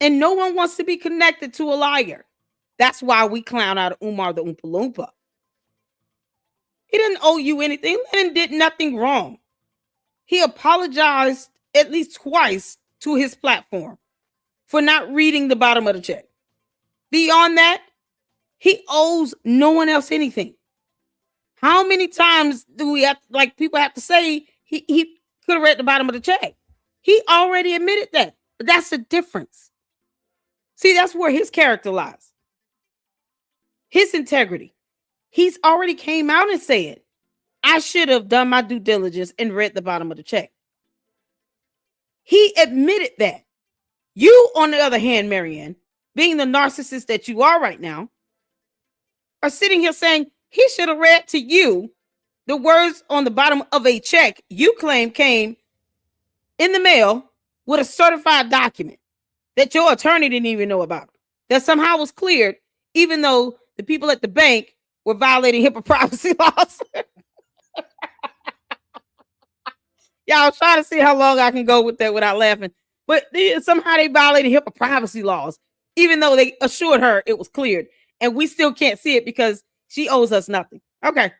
And no one wants to be connected to a liar. That's why we clown out Umar the Oompa Loompa. He didn't owe you anything. Lennon did nothing wrong. He apologized at least twice to his platform for not reading the bottom of the check. Beyond that, he owes no one else anything. How many times do we have, people have to say he could have read the bottom of the check? He already admitted that. But that's the difference. See, that's where his character lies. His integrity. He's already came out and said, I should have done my due diligence and read the bottom of the check. He admitted that. You, on the other hand, Marianne, being the narcissist that you are right now, are sitting here saying he should have read to you the words on the bottom of a check you claim came in the mail with a certified document that your attorney didn't even know about, that somehow was cleared, even though the people at the bank were violating HIPAA privacy laws. Y'all, I'm trying to see how long I can go with that without laughing. But somehow they violated HIPAA privacy laws, even though they assured her it was cleared. And we still can't see it because she owes us nothing. Okay.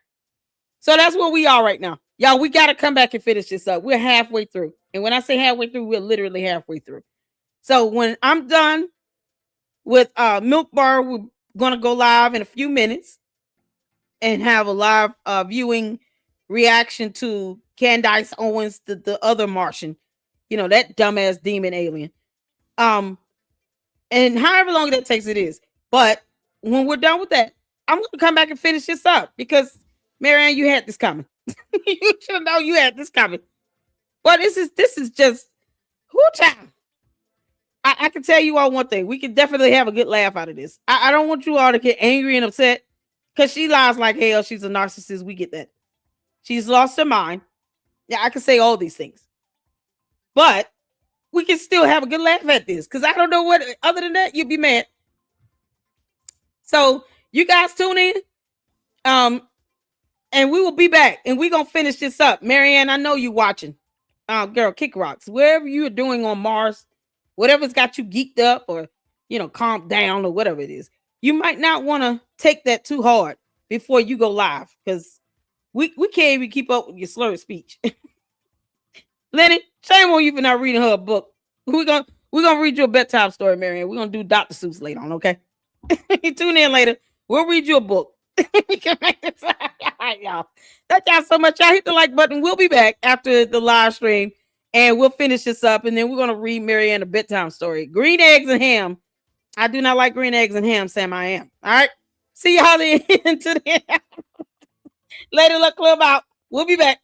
So that's where we are right now. Y'all, we got to come back and finish this up. We're halfway through. And when I say halfway through, we're literally halfway through. So when I'm done with Milk Bar, we're going to go live in a few minutes and have a live viewing reaction to Candace Owens, the other Martian, that dumbass demon alien. And however long that takes it is. But when we're done with that, I'm going to come back and finish this up because, Marianne, you had this coming. You should know you had this coming. But this is just, whoo time. I can tell you all one thing. We can definitely have a good laugh out of this. I don't want you all to get angry and upset because she lies like hell. She's a narcissist. We get that. She's lost her mind. Yeah, I can say all these things. But we can still have a good laugh at this because I don't know what, other than that, you'd be mad. So you guys tune in. And we will be back and we're going to finish this up. Marianne, I know you watching. Girl, kick rocks. Wherever you're doing on Mars, whatever's got you geeked up or, calm down or whatever it is, you might not want to take that too hard before you go live because we can't even keep up with your slurred speech. Lenny, shame on you for not reading her a book. We're gonna read you a bedtime story, Marianne. We're gonna do Dr. Seuss later on, okay? Tune in later. We'll read you a book. We can make this all right, y'all. Thank y'all so much. Y'all hit the like button. We'll be back after the live stream and we'll finish this up. And then we're gonna read Marianne a bedtime story. Green eggs and ham. I do not like green eggs and ham, Sam. I am. All right. See y'all into the later. Luck Club out. We'll be back.